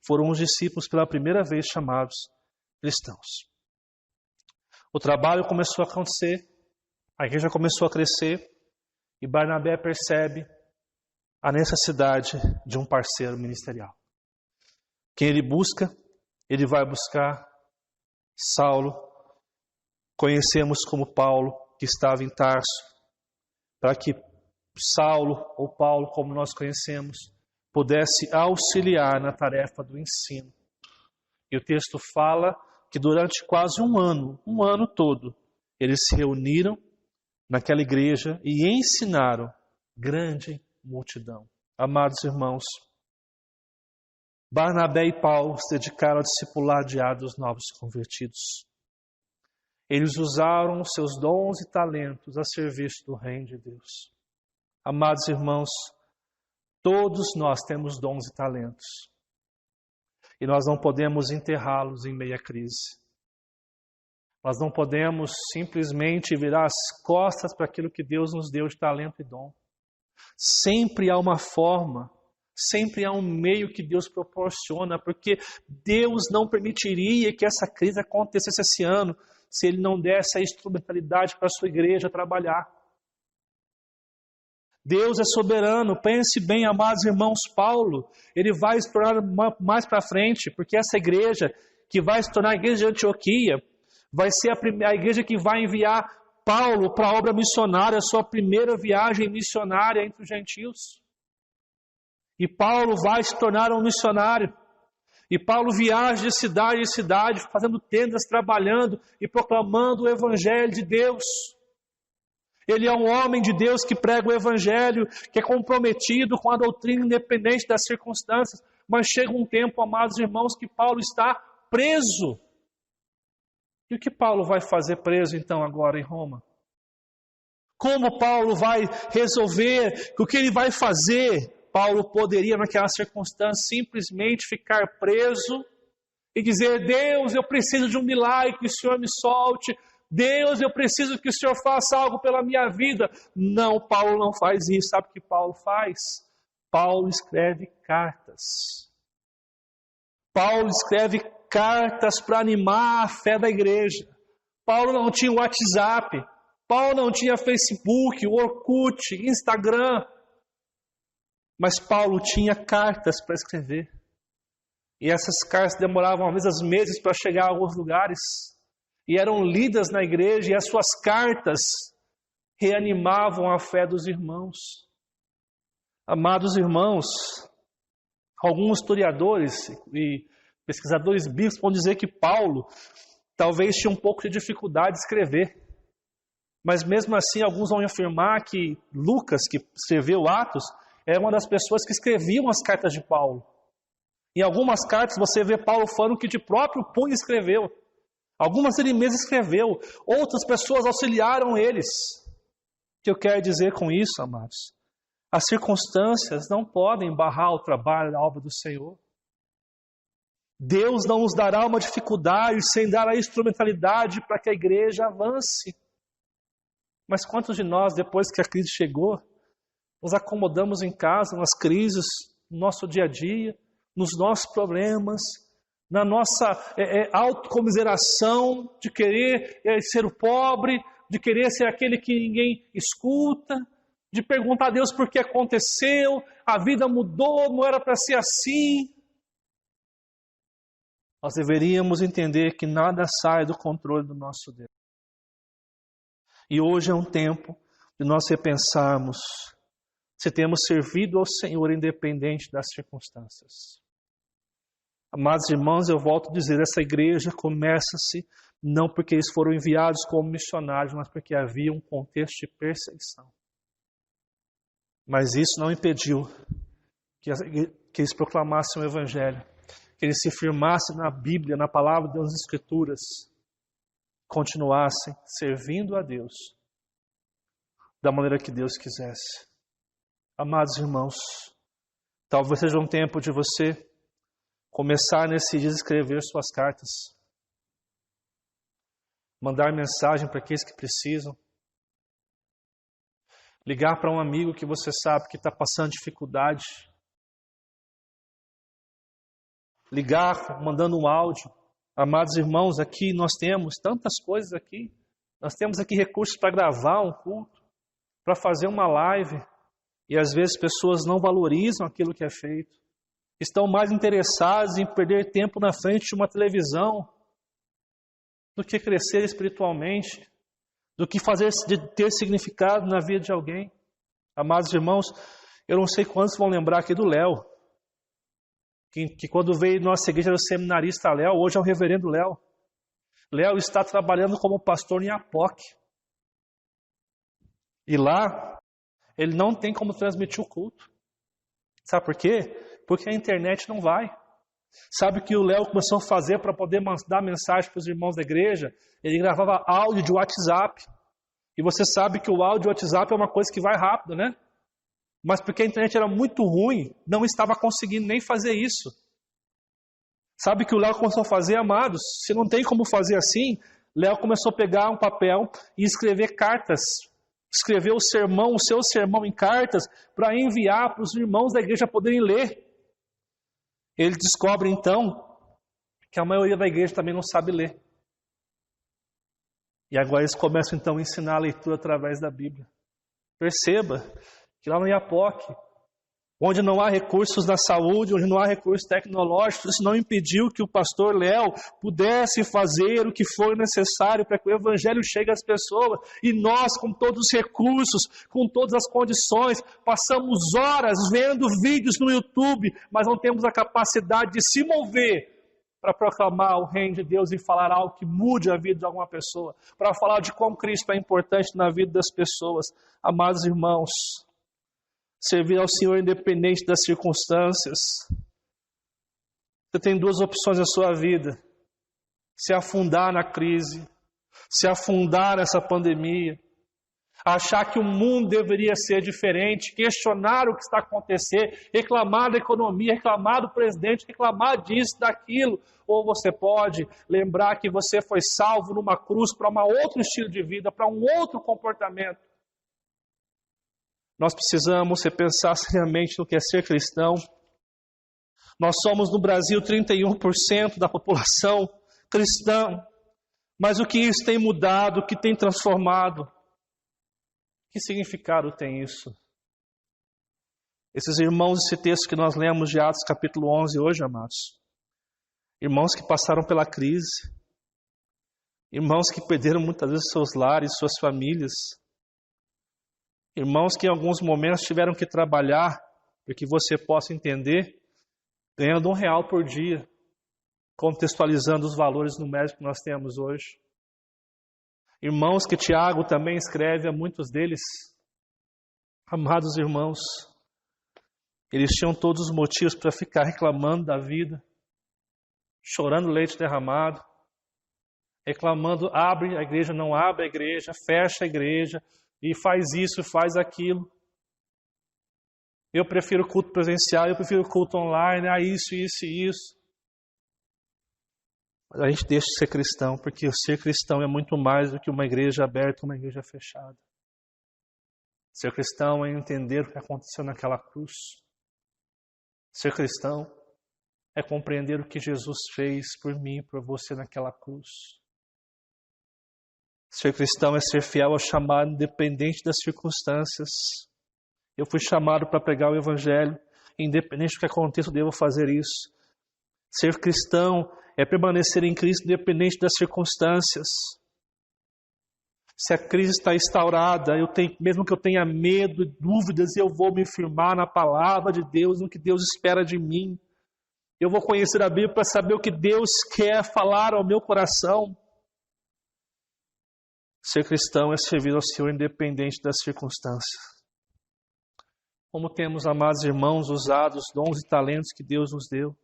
foram os discípulos pela primeira vez chamados cristãos. O trabalho começou a acontecer, a igreja começou a crescer, e Barnabé percebe a necessidade de um parceiro ministerial. Quem ele busca, ele vai buscar Saulo. Conhecemos como Paulo, que estava em Tarso, para que Saulo, ou Paulo, como nós conhecemos, pudesse auxiliar na tarefa do ensino. E o texto fala que durante quase um ano todo, eles se reuniram naquela igreja e ensinaram grande multidão. Amados irmãos, Barnabé e Paulo se dedicaram a discipular diários dos novos convertidos. Eles usaram os seus dons e talentos a serviço do reino de Deus. Amados irmãos, todos nós temos dons e talentos. E nós não podemos enterrá-los em meia crise. Nós não podemos simplesmente virar as costas para aquilo que Deus nos deu de talento e dom. Sempre há uma forma, sempre há um meio que Deus proporciona, porque Deus não permitiria que essa crise acontecesse esse ano se Ele não desse a instrumentalidade para a sua igreja trabalhar. Deus é soberano. Pense bem, amados irmãos, Paulo, ele vai explorar mais para frente, porque essa igreja que vai se tornar a igreja de Antioquia vai ser a igreja que vai enviar Paulo para a obra missionária, a sua primeira viagem missionária entre os gentios. E Paulo vai se tornar um missionário. E Paulo viaja de cidade em cidade, fazendo tendas, trabalhando e proclamando o Evangelho de Deus. Ele é um homem de Deus que prega o Evangelho, que é comprometido com a doutrina independente das circunstâncias. Mas chega um tempo, amados irmãos, que Paulo está preso. E o que Paulo vai fazer preso então agora em Roma? Como Paulo vai resolver? O que ele vai fazer? Paulo poderia, naquela circunstância, simplesmente ficar preso e dizer: Deus, eu preciso de um milagre, que o Senhor me solte. Deus, eu preciso que o Senhor faça algo pela minha vida. Não, Paulo não faz isso. Sabe o que Paulo faz? Paulo escreve cartas. Paulo escreve cartas para animar a fé da igreja. Paulo não tinha WhatsApp. Paulo não tinha Facebook, Orkut, Instagram. Mas Paulo tinha cartas para escrever. E essas cartas demoravam às vezes meses para chegar a alguns lugares. E eram lidas na igreja, e as suas cartas reanimavam a fé dos irmãos. Amados irmãos, alguns historiadores e pesquisadores bíblicos vão dizer que Paulo talvez tinha um pouco de dificuldade de escrever. Mas mesmo assim, alguns vão afirmar que Lucas, que escreveu Atos, é uma das pessoas que escreviam as cartas de Paulo. Em algumas cartas você vê Paulo falando que de próprio punho escreveu. Algumas ele mesmo escreveu. Outras pessoas auxiliaram eles. O que eu quero dizer com isso, amados? As circunstâncias não podem barrar o trabalho da obra do Senhor. Deus não nos dará uma dificuldade sem dar a instrumentalidade para que a igreja avance. Mas quantos de nós, depois que a crise chegou, nos acomodamos em casa, nas crises, no nosso dia a dia, nos nossos problemas, na nossa autocomiseração de querer ser o pobre, de querer ser aquele que ninguém escuta, de perguntar a Deus por que aconteceu, a vida mudou, não era para ser assim. Nós deveríamos entender que nada sai do controle do nosso Deus. E hoje é um tempo de nós repensarmos se temos servido ao Senhor independente das circunstâncias. Amados irmãos, eu volto a dizer, essa igreja começa-se não porque eles foram enviados como missionários, mas porque havia um contexto de perseguição. Mas isso não impediu que eles proclamassem o Evangelho, que eles se firmassem na Bíblia, na palavra das Escrituras, continuassem servindo a Deus da maneira que Deus quisesse. Amados irmãos, talvez seja um tempo de você começar nesse dia a escrever suas cartas, mandar mensagem para aqueles que precisam, ligar para um amigo que você sabe que está passando dificuldade, ligar mandando um áudio. Amados irmãos, aqui nós temos tantas coisas aqui, nós temos aqui recursos para gravar um culto, para fazer uma live, e às vezes pessoas não valorizam aquilo que é feito, estão mais interessados em perder tempo na frente de uma televisão do que crescer espiritualmente, do que ter significado na vida de alguém. Amados irmãos, eu não sei quantos vão lembrar aqui do Léo, que quando veio nossa igreja era o seminarista Léo, hoje é o reverendo Léo. Léo está trabalhando como pastor em Apoque. E lá, ele não tem como transmitir o culto. Sabe por quê? Porque a internet não vai. Sabe o que o Léo começou a fazer para poder dar mensagem para os irmãos da igreja? Ele gravava áudio de WhatsApp. E você sabe que o áudio de WhatsApp é uma coisa que vai rápido, né? Mas porque a internet era muito ruim, não estava conseguindo nem fazer isso. Sabe o que o Léo começou a fazer, amados? Se não tem como fazer assim, Léo começou a pegar um papel e escrever cartas. Escrever o seu sermão em cartas, para enviar para os irmãos da igreja poderem ler. Ele descobre então que a maioria da igreja também não sabe ler. E agora eles começam então a ensinar a leitura através da Bíblia. Perceba que lá no Iapoque, onde não há recursos na saúde, onde não há recursos tecnológicos, isso não impediu que o pastor Léo pudesse fazer o que for necessário para que o Evangelho chegue às pessoas. E nós, com todos os recursos, com todas as condições, passamos horas vendo vídeos no YouTube, mas não temos a capacidade de se mover para proclamar o reino de Deus e falar algo que mude a vida de alguma pessoa, para falar de como Cristo é importante na vida das pessoas. Amados irmãos, servir ao Senhor independente das circunstâncias. Você tem duas opções na sua vida: se afundar na crise, se afundar nessa pandemia, achar que o mundo deveria ser diferente, questionar o que está acontecendo, reclamar da economia, reclamar do presidente, reclamar disso, daquilo. Ou você pode lembrar que você foi salvo numa cruz para um outro estilo de vida, para um outro comportamento. Nós precisamos repensar seriamente no que é ser cristão. Nós somos no Brasil 31% da população cristã. Mas o que isso tem mudado, o que tem transformado? Que significado tem isso? Esses irmãos, esse texto que nós lemos de Atos capítulo 11 hoje, amados. Irmãos que passaram pela crise. Irmãos que perderam muitas vezes seus lares, suas famílias. Irmãos que em alguns momentos tiveram que trabalhar, para que você possa entender, ganhando R$1 por dia, contextualizando os valores numéricos que nós temos hoje. Irmãos que Tiago também escreve a muitos deles. Amados irmãos, eles tinham todos os motivos para ficar reclamando da vida, chorando leite derramado, reclamando, abre a igreja, não abre a igreja, fecha a igreja, e faz isso, faz aquilo. Eu prefiro culto presencial, eu prefiro culto online, isso, isso e isso. Mas a gente deixa de ser cristão, porque o ser cristão é muito mais do que uma igreja aberta, uma igreja fechada. Ser cristão é entender o que aconteceu naquela cruz. Ser cristão é compreender o que Jesus fez por mim e por você naquela cruz. Ser cristão é ser fiel ao chamado, independente das circunstâncias. Eu fui chamado para pregar o Evangelho, independente do que aconteça, eu devo fazer isso. Ser cristão é permanecer em Cristo, independente das circunstâncias. Se a crise está instaurada, mesmo que eu tenha medo e dúvidas, eu vou me firmar na palavra de Deus, no que Deus espera de mim. Eu vou conhecer a Bíblia para saber o que Deus quer falar ao meu coração. Ser cristão é servir ao Senhor independente das circunstâncias. Como temos, amados irmãos, usado os dons e talentos que Deus nos deu.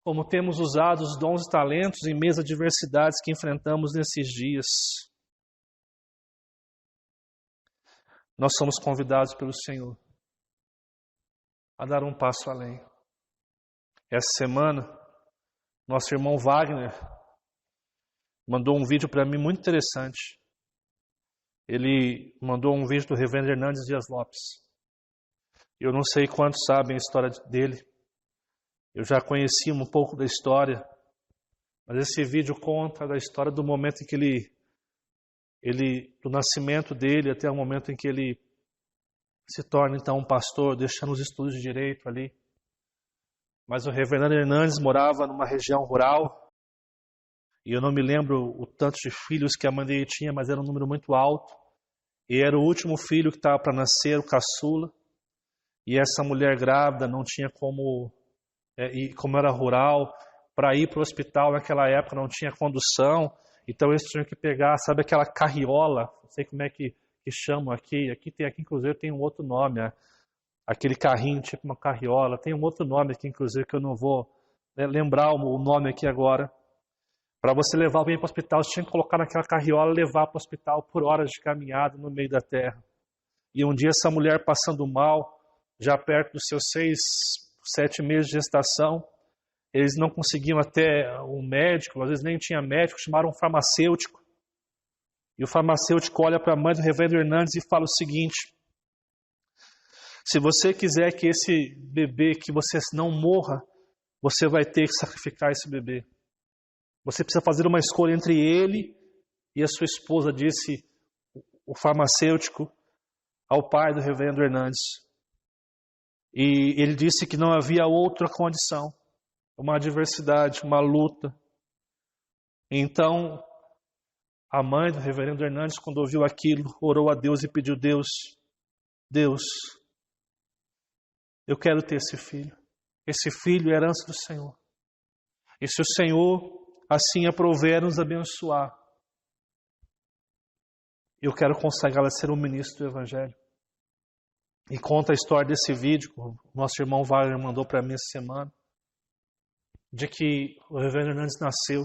Como temos usado os dons e talentos em meio às adversidades que enfrentamos nesses dias. Nós somos convidados pelo Senhor a dar um passo além. Essa semana, nosso irmão Wagner mandou um vídeo para mim muito interessante. Ele mandou um vídeo do Reverendo Hernandes Dias Lopes. Eu não sei quantos sabem a história dele. Eu já conheci um pouco da história, mas esse vídeo conta da história do momento em que do nascimento dele até o momento em que ele se torna então um pastor, deixando os estudos de direito ali. Mas o Reverendo Hernandes morava numa região rural, e eu não me lembro o tanto de filhos que a mãe dele tinha, mas era um número muito alto. E era o último filho que estava para nascer, o caçula. E essa mulher grávida não tinha como, e como era rural, para ir para o hospital naquela época não tinha condução. Então eles tinham que pegar, sabe aquela carriola, não sei como é que chamam aqui. Aqui em Cruzeiro tem um outro nome, aquele carrinho tipo uma carriola. Tem um outro nome aqui em Cruzeiro que eu não vou lembrar o nome aqui agora. Para você levar alguém para o hospital, você tinha que colocar naquela carriola e levar para o hospital por horas de caminhada no meio da terra. E um dia essa mulher passando mal, já perto dos seus 6, 7 meses de gestação, eles não conseguiam até um médico, às vezes nem tinha médico, chamaram um farmacêutico. E o farmacêutico olha para a mãe do Reverendo Hernandes e fala o seguinte: se você quiser que esse bebê, que você não morra, você vai ter que sacrificar esse bebê. Você precisa fazer uma escolha entre ele e a sua esposa, disse o farmacêutico ao pai do Reverendo Hernandes. E ele disse que não havia outra condição, uma adversidade, uma luta. Então, a mãe do Reverendo Hernandes, quando ouviu aquilo, orou a Deus e pediu: Deus, eu quero ter esse filho. Esse filho é herança do Senhor. E se o Senhor assim aprover nos abençoar, eu quero consagrá-la a ser um ministro do Evangelho. E conta a história desse vídeo que o nosso irmão Wagner mandou para mim essa semana, de que o Reverendo Hernandes nasceu,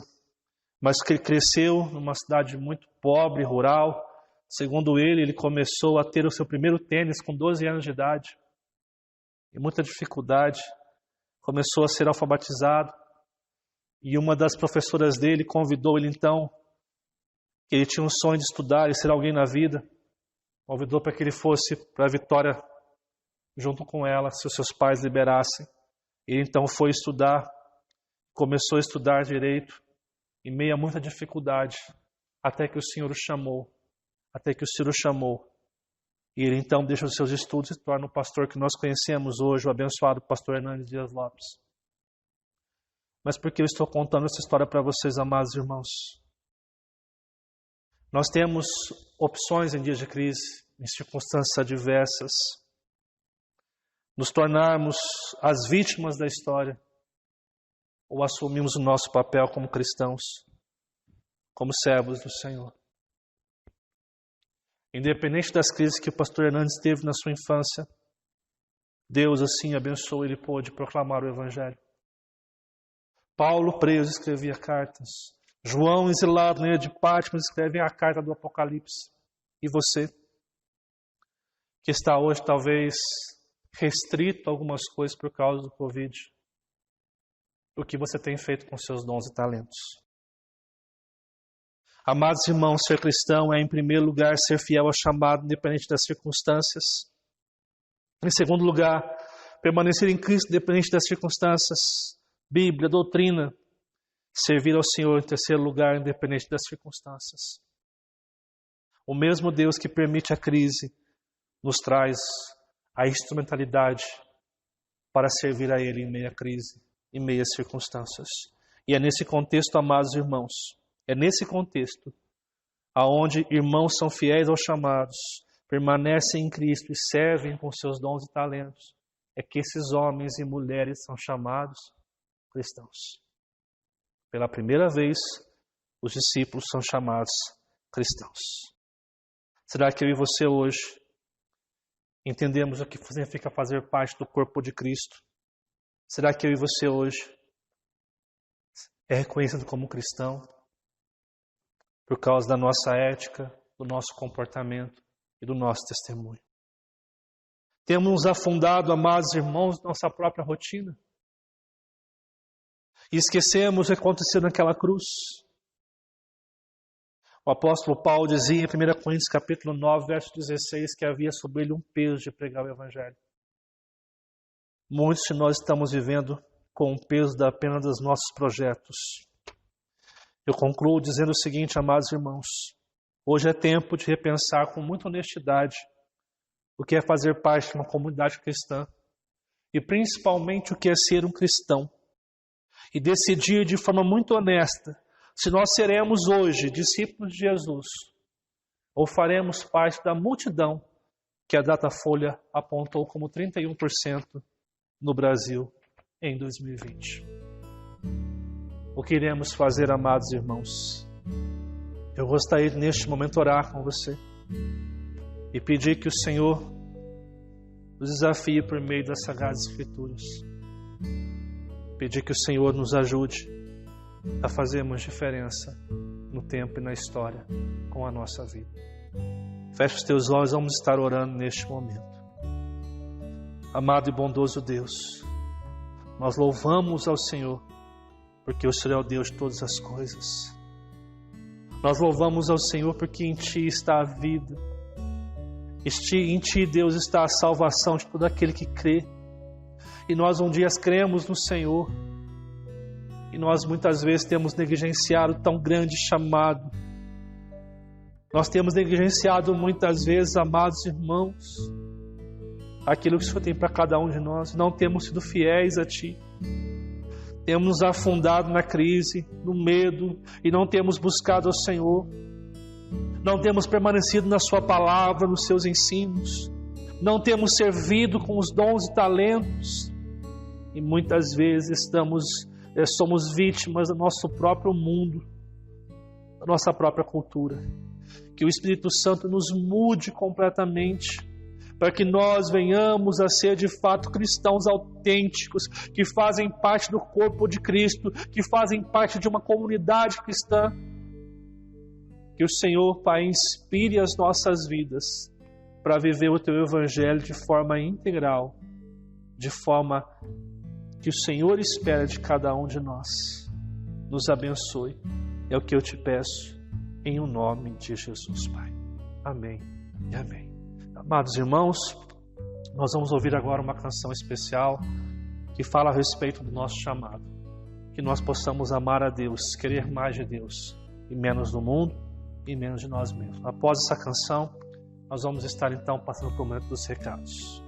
mas que ele cresceu numa cidade muito pobre, rural. Segundo ele começou a ter o seu primeiro tênis com 12 anos de idade. E muita dificuldade, começou a ser alfabetizado. E uma das professoras dele convidou ele então, que ele tinha um sonho de estudar e ser alguém na vida, convidou para que ele fosse para a Vitória junto com ela, se os seus pais liberassem. Ele então foi estudar, começou a estudar direito, em meio a muita dificuldade, até que o Senhor o chamou. E ele então deixa os seus estudos e se torna o pastor que nós conhecemos hoje, o abençoado pastor Hernandes Dias Lopes. Mas por que eu estou contando essa história para vocês, amados irmãos? Nós temos opções em dias de crise, em circunstâncias adversas, nos tornarmos as vítimas da história ou assumimos o nosso papel como cristãos, como servos do Senhor. Independente das crises que o pastor Hernandes teve na sua infância, Deus assim abençoou, ele pôde proclamar o Evangelho. Paulo, preso, escrevia cartas. João, exilado na ilha de Patmos, escreve a carta do Apocalipse. E você, que está hoje talvez restrito a algumas coisas por causa do Covid, o que você tem feito com seus dons e talentos? Amados irmãos, ser cristão é, em primeiro lugar, ser fiel ao chamado, independente das circunstâncias. Em segundo lugar, permanecer em Cristo, independente das circunstâncias. Bíblia, doutrina, servir ao Senhor. Em terceiro lugar, independente das circunstâncias. O mesmo Deus que permite a crise nos traz a instrumentalidade para servir a Ele em meio à crise, em meio às circunstâncias. E é nesse contexto, amados irmãos, é nesse contexto aonde irmãos são fiéis aos chamados, permanecem em Cristo e servem com seus dons e talentos, é que esses homens e mulheres são chamados cristãos. Pela primeira vez, os discípulos são chamados cristãos. Será que eu e você hoje entendemos o que significa fazer parte do corpo de Cristo? Será que eu e você hoje é reconhecido como cristão por causa da nossa ética, do nosso comportamento e do nosso testemunho? Temos nos afundado, amados irmãos, na nossa própria rotina e esquecemos o que aconteceu naquela cruz. O apóstolo Paulo dizia em 1 Coríntios capítulo 9, verso 16, que havia sobre ele um peso de pregar o Evangelho. Muitos de nós estamos vivendo com o peso apenas dos nossos projetos. Eu concluo dizendo o seguinte, amados irmãos: hoje é tempo de repensar com muita honestidade o que é fazer parte de uma comunidade cristã e principalmente o que é ser um cristão, e decidir de forma muito honesta se nós seremos hoje discípulos de Jesus ou faremos parte da multidão que a Datafolha apontou como 31% no Brasil em 2020. O que iremos fazer, amados irmãos? Eu gostaria de, neste momento, orar com você e pedir que o Senhor nos desafie por meio das Sagradas Escrituras. Pedir que o Senhor nos ajude a fazermos diferença no tempo e na história com a nossa vida. Feche os teus olhos, vamos estar orando neste momento. Amado e bondoso Deus, nós louvamos ao Senhor, porque o Senhor é o Deus de todas as coisas. Nós louvamos ao Senhor porque em Ti está a vida. Em Ti, Deus, está a salvação de todo aquele que crê. E nós um dia cremos no Senhor. E nós muitas vezes temos negligenciado tão grande chamado. Nós temos negligenciado muitas vezes, amados irmãos, aquilo que o Senhor tem para cada um de nós. Não temos sido fiéis a Ti. Temos nos afundado na crise, no medo, e não temos buscado ao Senhor. Não temos permanecido na Sua palavra, nos Seus ensinos. Não temos servido com os dons e talentos. E muitas vezes somos vítimas do nosso próprio mundo, da nossa própria cultura. Que o Espírito Santo nos mude completamente, para que nós venhamos a ser de fato cristãos autênticos, que fazem parte do corpo de Cristo, que fazem parte de uma comunidade cristã. Que o Senhor, Pai, inspire as nossas vidas para viver o Teu Evangelho de forma integral, de forma que o Senhor espera de cada um de nós. Nos abençoe. É o que eu te peço, em o nome de Jesus, Pai. Amém e amém. Amados irmãos, nós vamos ouvir agora uma canção especial que fala a respeito do nosso chamado. Que nós possamos amar a Deus, querer mais de Deus e menos do mundo e menos de nós mesmos. Após essa canção, nós vamos estar então passando por um momento dos recados.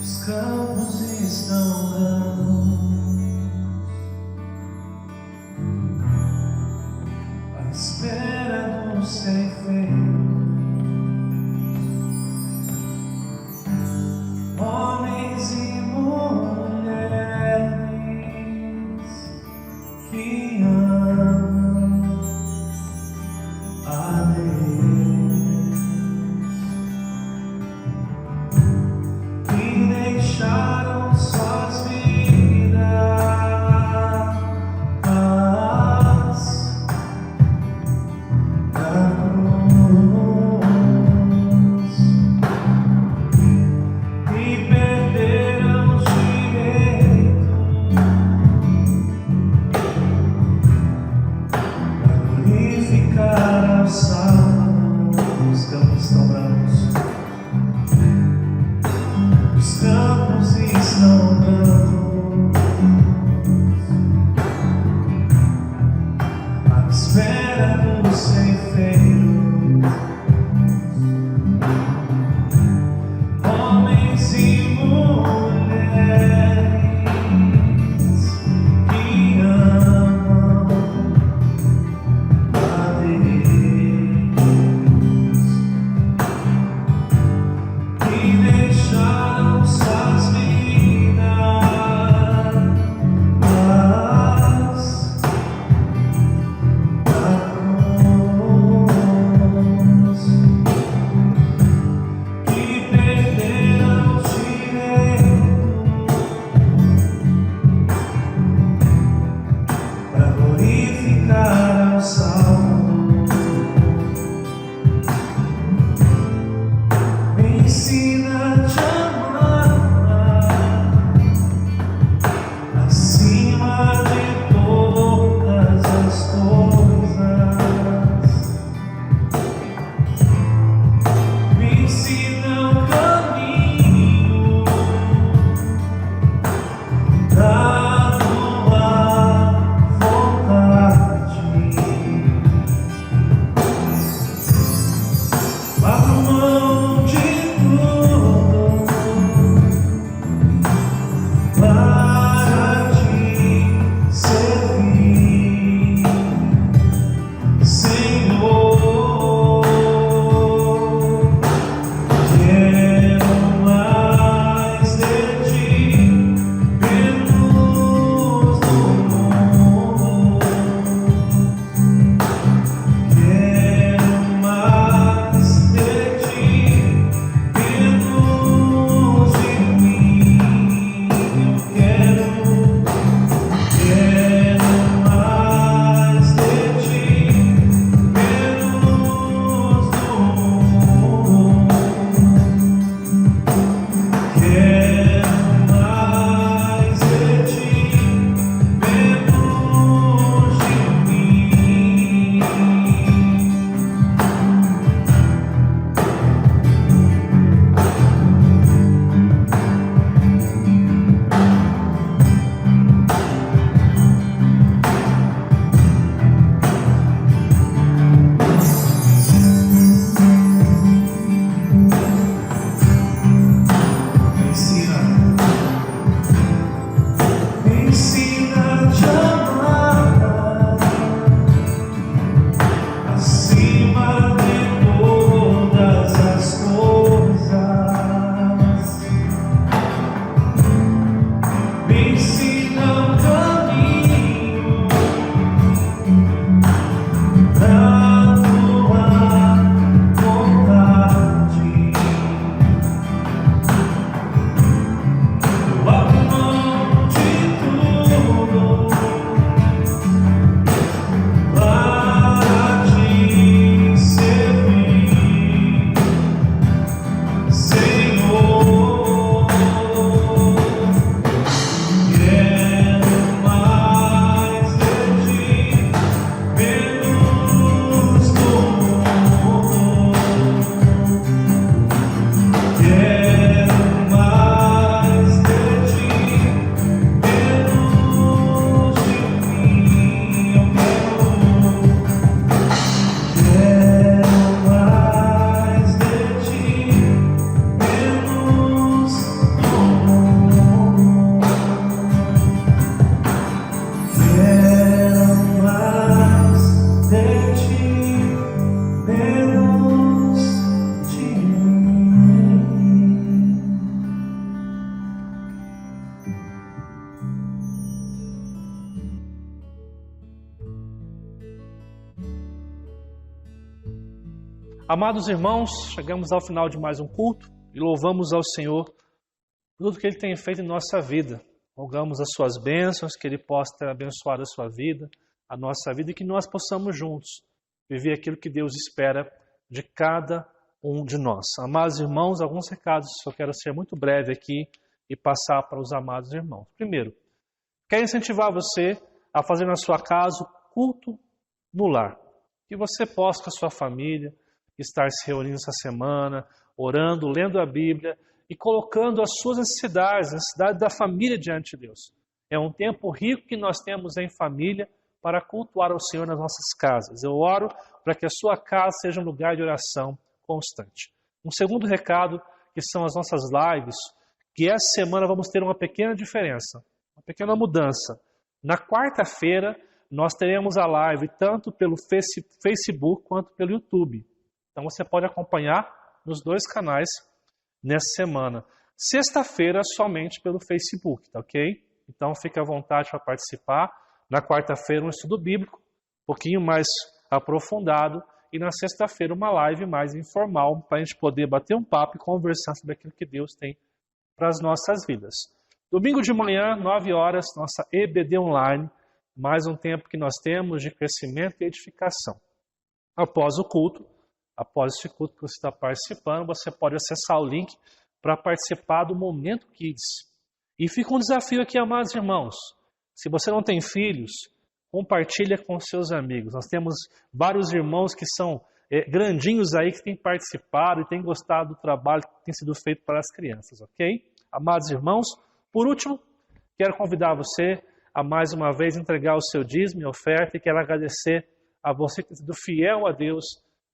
Os campos estão brancos, à espera do ceifeiro. Homens e mulheres que amam a Deus e deixaram suas vidas na cruz e perderam o direito para glorificar ao Salmo. Os campos estão brancos. Os campos estão brancos, à espera Amados irmãos, chegamos ao final de mais um culto e louvamos ao Senhor por tudo que Ele tem feito em nossa vida. Rogamos as suas bênçãos, que Ele possa ter abençoado a sua vida, a nossa vida, e que nós possamos juntos viver aquilo que Deus espera de cada um de nós. Amados irmãos, alguns recados, eu quero ser muito breve aqui e passar para os amados irmãos. Primeiro, quero incentivar você a fazer na sua casa o culto no lar. Que você possa com a sua família estar se reunindo essa semana, orando, lendo a Bíblia e colocando as suas necessidades, a necessidade da família diante de Deus. É um tempo rico que nós temos em família para cultuar ao Senhor nas nossas casas. Eu oro para que a sua casa seja um lugar de oração constante. Um segundo recado, que são as nossas lives, que essa semana vamos ter uma pequena diferença, uma pequena mudança. Na quarta-feira, nós teremos a live tanto pelo Facebook quanto pelo YouTube. Então você pode acompanhar nos dois canais nessa semana. Sexta-feira, somente pelo Facebook, tá ok? Então fique à vontade para participar. Na quarta-feira, um estudo bíblico, um pouquinho mais aprofundado. E na sexta-feira, uma live mais informal, para a gente poder bater um papo e conversar sobre aquilo que Deus tem para as nossas vidas. Domingo de manhã, 9 horas, nossa EBD Online. Mais um tempo que nós temos de crescimento e edificação. Após o culto, após esse culto que você está participando, você pode acessar o link para participar do Momento Kids. E fica um desafio aqui, amados irmãos. Se você não tem filhos, compartilha com seus amigos. Nós temos vários irmãos que são grandinhos aí, que têm participado e têm gostado do trabalho que tem sido feito para as crianças, ok? Amados irmãos, por último, quero convidar você a mais uma vez entregar o seu dízimo e oferta, e quero agradecer a você que tem sido fiel a Deus,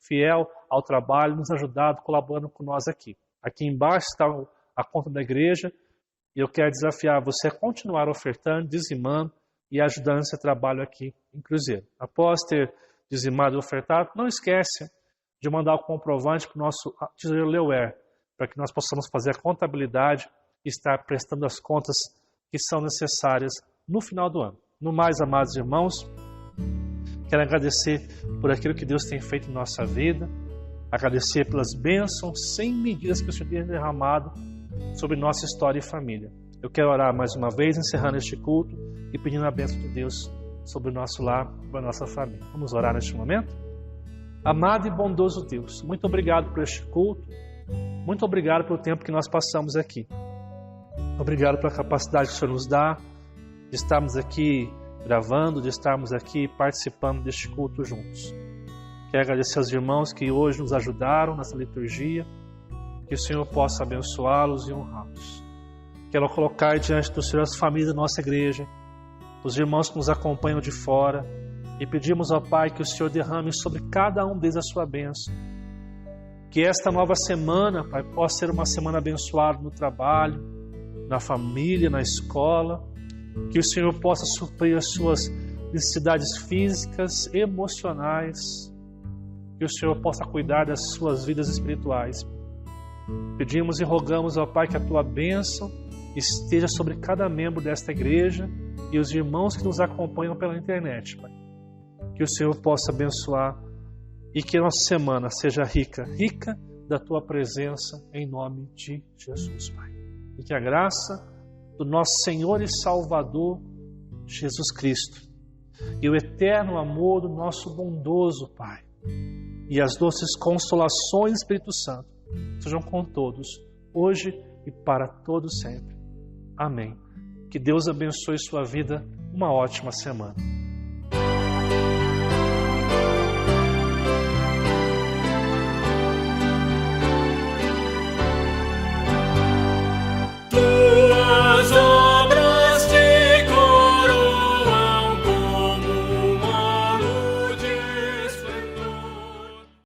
fiel ao trabalho, nos ajudado, colaborando com nós aqui. Aqui embaixo está a conta da igreja, e eu quero desafiar você a continuar ofertando, dizimando e ajudando esse trabalho aqui em Cruzeiro. Após ter dizimado e ofertado, não esquece de mandar o comprovante para o nosso tesoureiro Leuer, para que nós possamos fazer a contabilidade e estar prestando as contas que são necessárias no final do ano. No mais, amados irmãos, quero agradecer por aquilo que Deus tem feito em nossa vida, agradecer pelas bênçãos sem medidas que o Senhor tem derramado sobre nossa história e família. Eu quero orar mais uma vez, encerrando este culto e pedindo a bênção de Deus sobre o nosso lar, sobre a nossa família. Vamos orar neste momento? Amado e bondoso Deus, muito obrigado por este culto, muito obrigado pelo tempo que nós passamos aqui. Obrigado pela capacidade que o Senhor nos dá de estarmos aqui gravando, de estarmos aqui participando deste culto juntos. Quero agradecer aos irmãos que hoje nos ajudaram nessa liturgia, que o Senhor possa abençoá-los e honrá-los. Quero colocar diante do Senhor as famílias da nossa igreja, os irmãos que nos acompanham de fora, e pedimos ao Pai que o Senhor derrame sobre cada um deles a sua bênção. Que esta nova semana, Pai, possa ser uma semana abençoada no trabalho, na família, na escola. Que o Senhor possa suprir as suas necessidades físicas, emocionais. Que o Senhor possa cuidar das suas vidas espirituais. Pedimos e rogamos ao Pai que a Tua bênção esteja sobre cada membro desta igreja e os irmãos que nos acompanham pela internet, Pai. Que o Senhor possa abençoar e que a nossa semana seja rica, rica da Tua presença, em nome de Jesus, Pai. E que a graça do nosso Senhor e Salvador Jesus Cristo e o eterno amor do nosso bondoso Pai e as doces consolações do Espírito Santo sejam com todos, hoje e para todos sempre. Amém. Que Deus abençoe sua vida. Uma ótima semana.